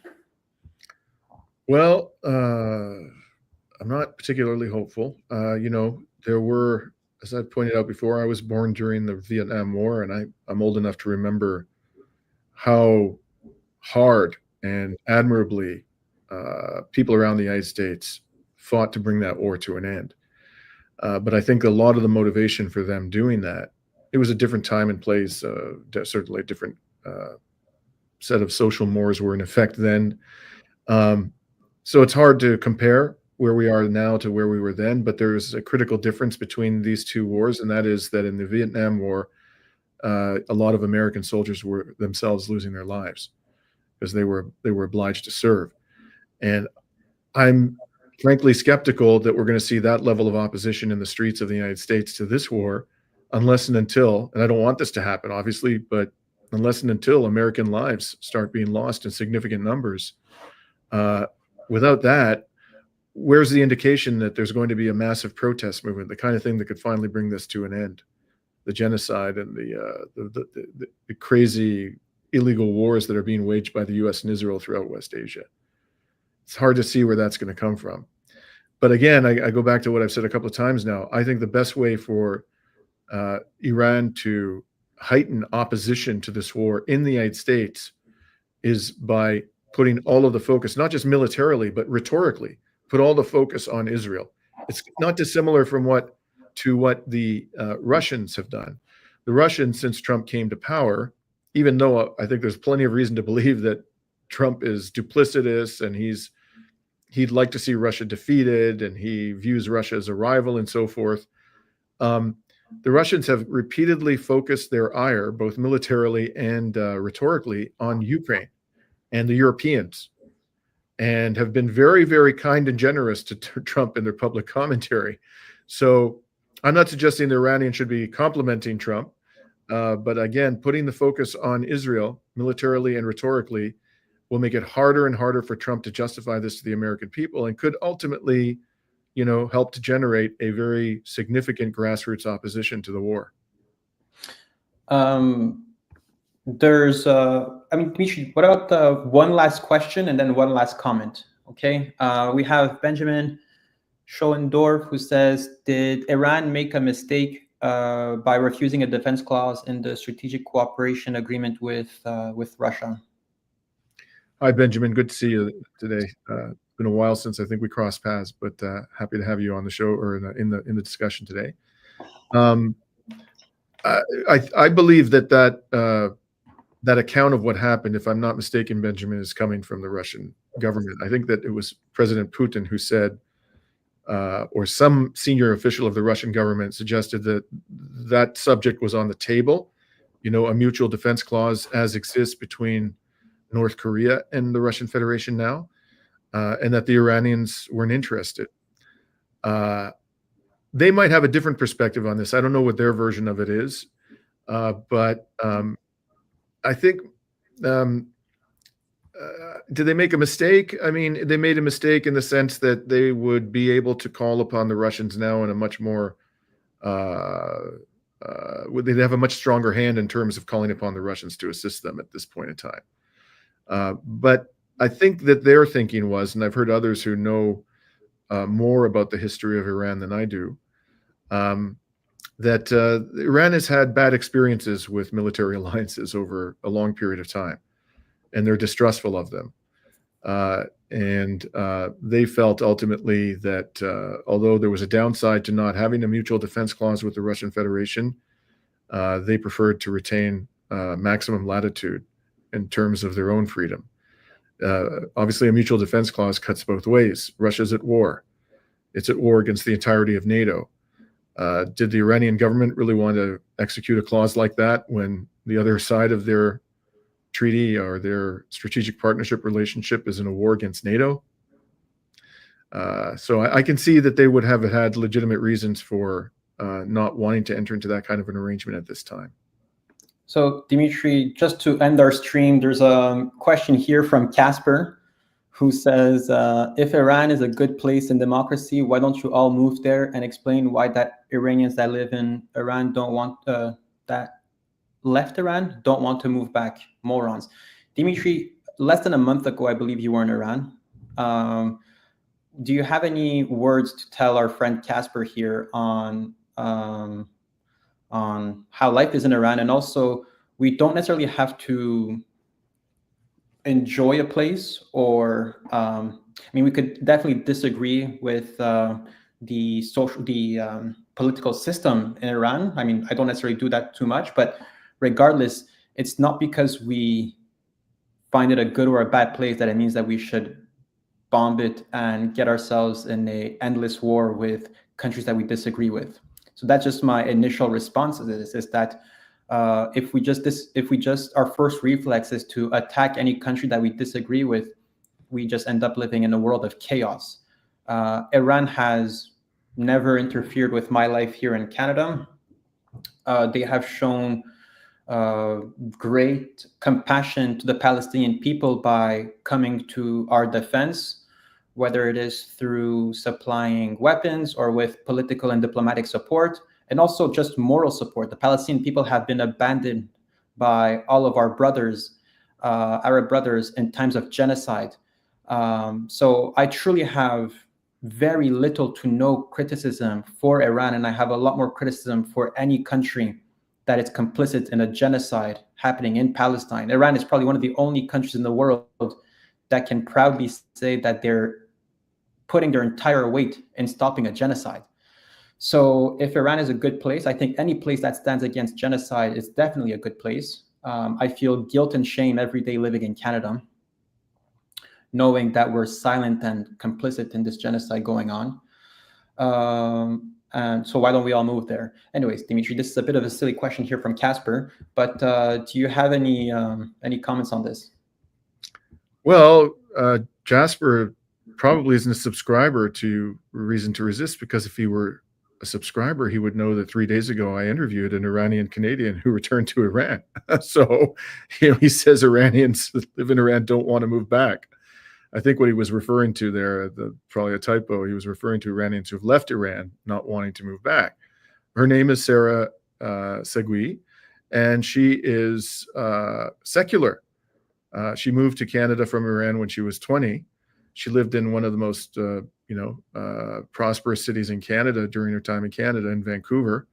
[SPEAKER 1] Well, I'm not particularly hopeful. There were, as I pointed out before, I was born during the Vietnam War, and I'm old enough to remember how hard and admirably people around the United States fought to bring that war to an end. But I think a lot of the motivation for them doing that, it was a different time and place, certainly a different set of social mores were in effect then. So it's hard to compare where we are now to where we were then, but there is a critical difference between these two wars, and that is that in the Vietnam War, a lot of American soldiers were themselves losing their lives because they were obliged to serve. And I'm frankly skeptical that we're going to see that level of opposition in the streets of the United States to this war, unless and until, and I don't want this to happen, obviously, but unless and until American lives start being lost in significant numbers. Without that, where's the indication that there's going to be a massive protest movement, the kind of thing that could finally bring this to an end? The genocide and the crazy illegal wars that are being waged by the U.S. and Israel throughout West Asia. It's hard to see where that's going to come from. But again, I go back to what I've said a couple of times now. I think the best way for Iran to heighten opposition to this war in the United States is by putting all of the focus, not just militarily, but rhetorically, put all the focus on Israel. It's not dissimilar from what the Russians have done. The Russians, since Trump came to power, even though I think there's plenty of reason to believe that Trump is duplicitous and he'd like to see Russia defeated and he views Russia as a rival and so forth. The Russians have repeatedly focused their ire, both militarily and rhetorically, on Ukraine and the Europeans, and have been very, very kind and generous to Trump in their public commentary. So I'm not suggesting the Iranians should be complimenting Trump, but again, putting the focus on Israel militarily and rhetorically will make it harder and harder for Trump to justify this to the American people, and could ultimately, help to generate a very significant grassroots opposition to the war.
[SPEAKER 2] Dimitri, what about one last question and then one last comment? Okay, we have Benjamin Schoendorf, who says, did Iran make a mistake by refusing a defense clause in the strategic cooperation agreement with Russia?
[SPEAKER 1] Hi, Benjamin. Good to see you today. It's been a while since I think we crossed paths, but happy to have you on the show, or in the discussion today. I believe that account of what happened, if I'm not mistaken, Benjamin, is coming from the Russian government. I think that it was President Putin who said, or some senior official of the Russian government suggested that subject was on the table, a mutual defense clause as exists between North Korea and the Russian Federation now, and that the Iranians weren't interested. They might have a different perspective on this. I don't know what their version of it is, but I think, did they make a mistake? I mean, they made a mistake in the sense that they would be able to call upon the Russians now in a much more, they'd have a much stronger hand in terms of calling upon the Russians to assist them at this point in time. But I think that their thinking was, and I've heard others who know more about the history of Iran than I do, that Iran has had bad experiences with military alliances over a long period of time, and they're distrustful of them. And they felt ultimately that although there was a downside to not having a mutual defense clause with the Russian Federation, they preferred to retain maximum latitude in terms of their own freedom. Obviously, a mutual defense clause cuts both ways. Russia's at war. It's at war against the entirety of NATO. Did the Iranian government really want to execute a clause like that when the other side of their treaty or their strategic partnership relationship is in a war against NATO? So I can see that they would have had legitimate reasons for not wanting to enter into that kind of an arrangement at this time.
[SPEAKER 2] So, Dimitri, just to end our stream, there's a question here from Casper, who says, if Iran is a good place in democracy, why don't you all move there, and explain why that Iranians that live in Iran don't want, that left Iran don't want to move back? Morons. Dimitri, less than a month ago, I believe you were in Iran. Do you have any words to tell our friend Casper here on how life is in Iran? And also, we don't necessarily have to enjoy a place, or we could definitely disagree with the political system in Iran. I don't necessarily do that too much, but regardless, it's not because we find it a good or a bad place that it means that we should bomb it and get ourselves in a endless war with countries that we disagree with. So that's just my initial response to this, is that if we just our first reflex is to attack any country that we disagree with, we just end up living in a world of chaos. Iran has never interfered with my life here in Canada. They have shown great compassion to the Palestinian people by coming to our defense, whether it is through supplying weapons or with political and diplomatic support, and also just moral support. The Palestinian people have been abandoned by all of our brothers, Arab brothers, in times of genocide. So I truly have very little to no criticism for Iran, and I have a lot more criticism for any country that is complicit in a genocide happening in Palestine. Iran is probably one of the only countries in the world that can proudly say that they're putting their entire weight in stopping a genocide. So if Iran is a good place, I think any place that stands against genocide is definitely a good place. I feel guilt and shame every day living in Canada, knowing that we're silent and complicit in this genocide going on. And so why don't we all move there? Anyways, Dimitri, this is a bit of a silly question here from Casper, but do you have any comments on this?
[SPEAKER 1] Well, Jasper probably isn't a subscriber to Reason to Resist, because if he were a subscriber, he would know that 3 days ago I interviewed an Iranian Canadian who returned to Iran. So, he says Iranians that live in Iran don't want to move back. I think what he was referring to there, probably a typo, he was referring to Iranians who've left Iran not wanting to move back. Her name is Sarah Segui, and she is secular. She moved to Canada from Iran when she was 20. She lived in one of the most prosperous cities in Canada during her time in Canada, in Vancouver.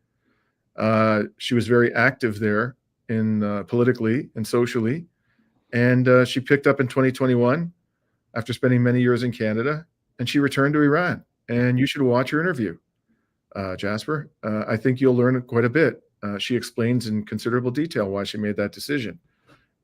[SPEAKER 1] She was very active there politically and socially. And she picked up in 2021 after spending many years in Canada, and she returned to Iran. And you should watch her interview, Jasper. I think you'll learn quite a bit. She explains in considerable detail why she made that decision.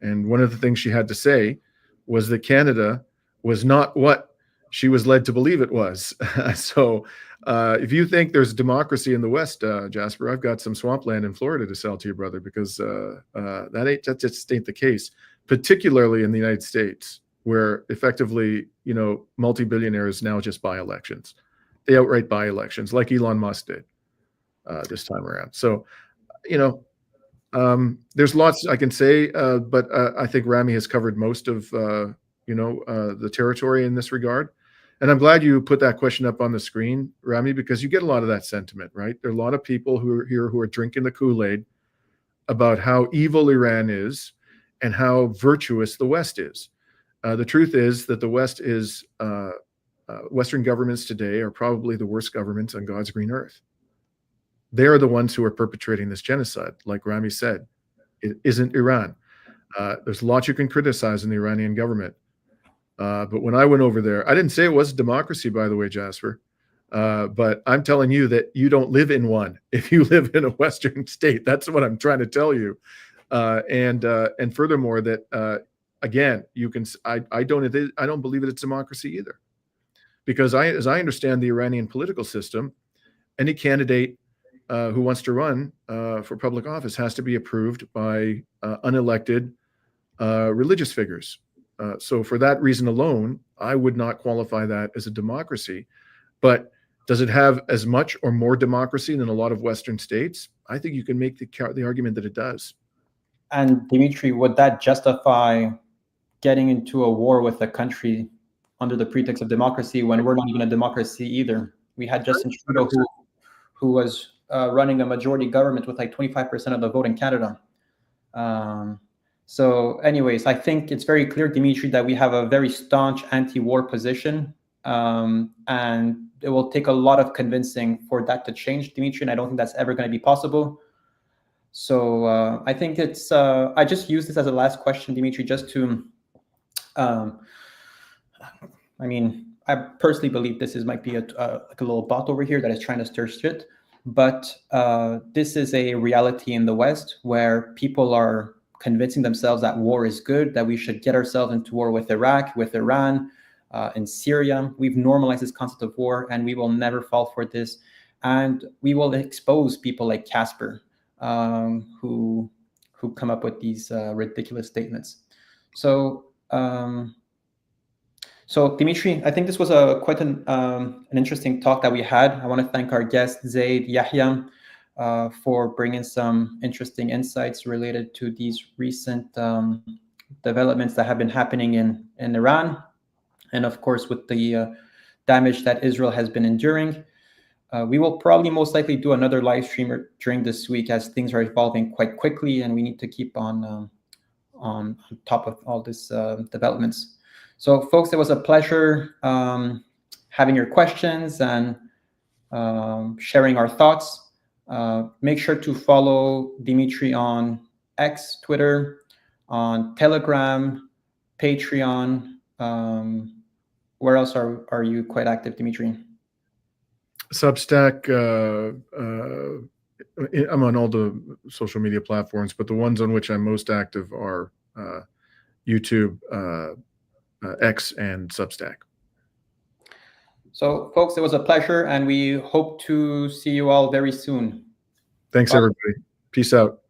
[SPEAKER 1] And one of the things she had to say was that Canada was not what she was led to believe it was. So if you think there's democracy in the West, Jasper, I've got some swampland in Florida to sell to you, brother, because that just ain't the case, particularly in the United States, where effectively, multi-billionaires now just buy elections. They outright buy elections, like Elon Musk did this time around. So, there's lots I can say, but I think Rami has covered most of the territory in this regard. And I'm glad you put that question up on the screen, Rami, because you get a lot of that sentiment, right? There are a lot of people who are here who are drinking the Kool-Aid about how evil Iran is and how virtuous the West is. The truth is that the West is, Western governments today are probably the worst governments on God's green earth. They are the ones who are perpetrating this genocide. Like Rami said, it isn't Iran. There's lots you can criticize in the Iranian government. But when I went over there, I didn't say it was democracy, by the way, Jasper. But I'm telling you that you don't live in one if you live in a Western state. That's what I'm trying to tell you. And furthermore, that again, I don't believe that it's democracy either, because as I understand the Iranian political system, any candidate who wants to run for public office has to be approved by unelected religious figures. So for that reason alone, I would not qualify that as a democracy. But does it have as much or more democracy than a lot of Western states? I think you can make the argument that it does.
[SPEAKER 2] And Dimitri, would that justify getting into a war with a country under the pretext of democracy when we're not even a democracy either? We had Justin Trudeau who was running a majority government with like 25% of the vote in Canada. So anyways, I think it's very clear, Dimitri, that we have a very staunch anti-war position. And it will take a lot of convincing for that to change, Dimitri, and I don't think that's ever going to be possible. So I think it's, I just use this as a last question, Dimitri, just to, I mean, I personally believe this might be like a little bot over here that is trying to stir shit. But this is a reality in the West where people are convincing themselves that war is good, that we should get ourselves into war with Iraq, with Iran, in Syria. We've normalized this concept of war, and we will never fall for this. And we will expose people like Casper, who come up with these ridiculous statements. So, so Dimitri, I think this was quite an interesting talk that we had. I want to thank our guest Zaid Yahia for bringing some interesting insights related to these recent developments that have been happening in Iran, and of course with the damage that Israel has been enduring. We will probably most likely do another live stream during this week, as things are evolving quite quickly, and we need to keep on top of all these developments. So, folks, it was a pleasure having your questions and sharing our thoughts. Make sure to follow Dimitri on X, Twitter, on Telegram, Patreon. Where else are you quite active, Dimitri?
[SPEAKER 1] Substack. I'm on all the social media platforms, but the ones on which I'm most active are YouTube, X, and Substack.
[SPEAKER 2] So, folks, it was a pleasure, and we hope to see you all very soon.
[SPEAKER 1] Thanks, everybody. Peace out.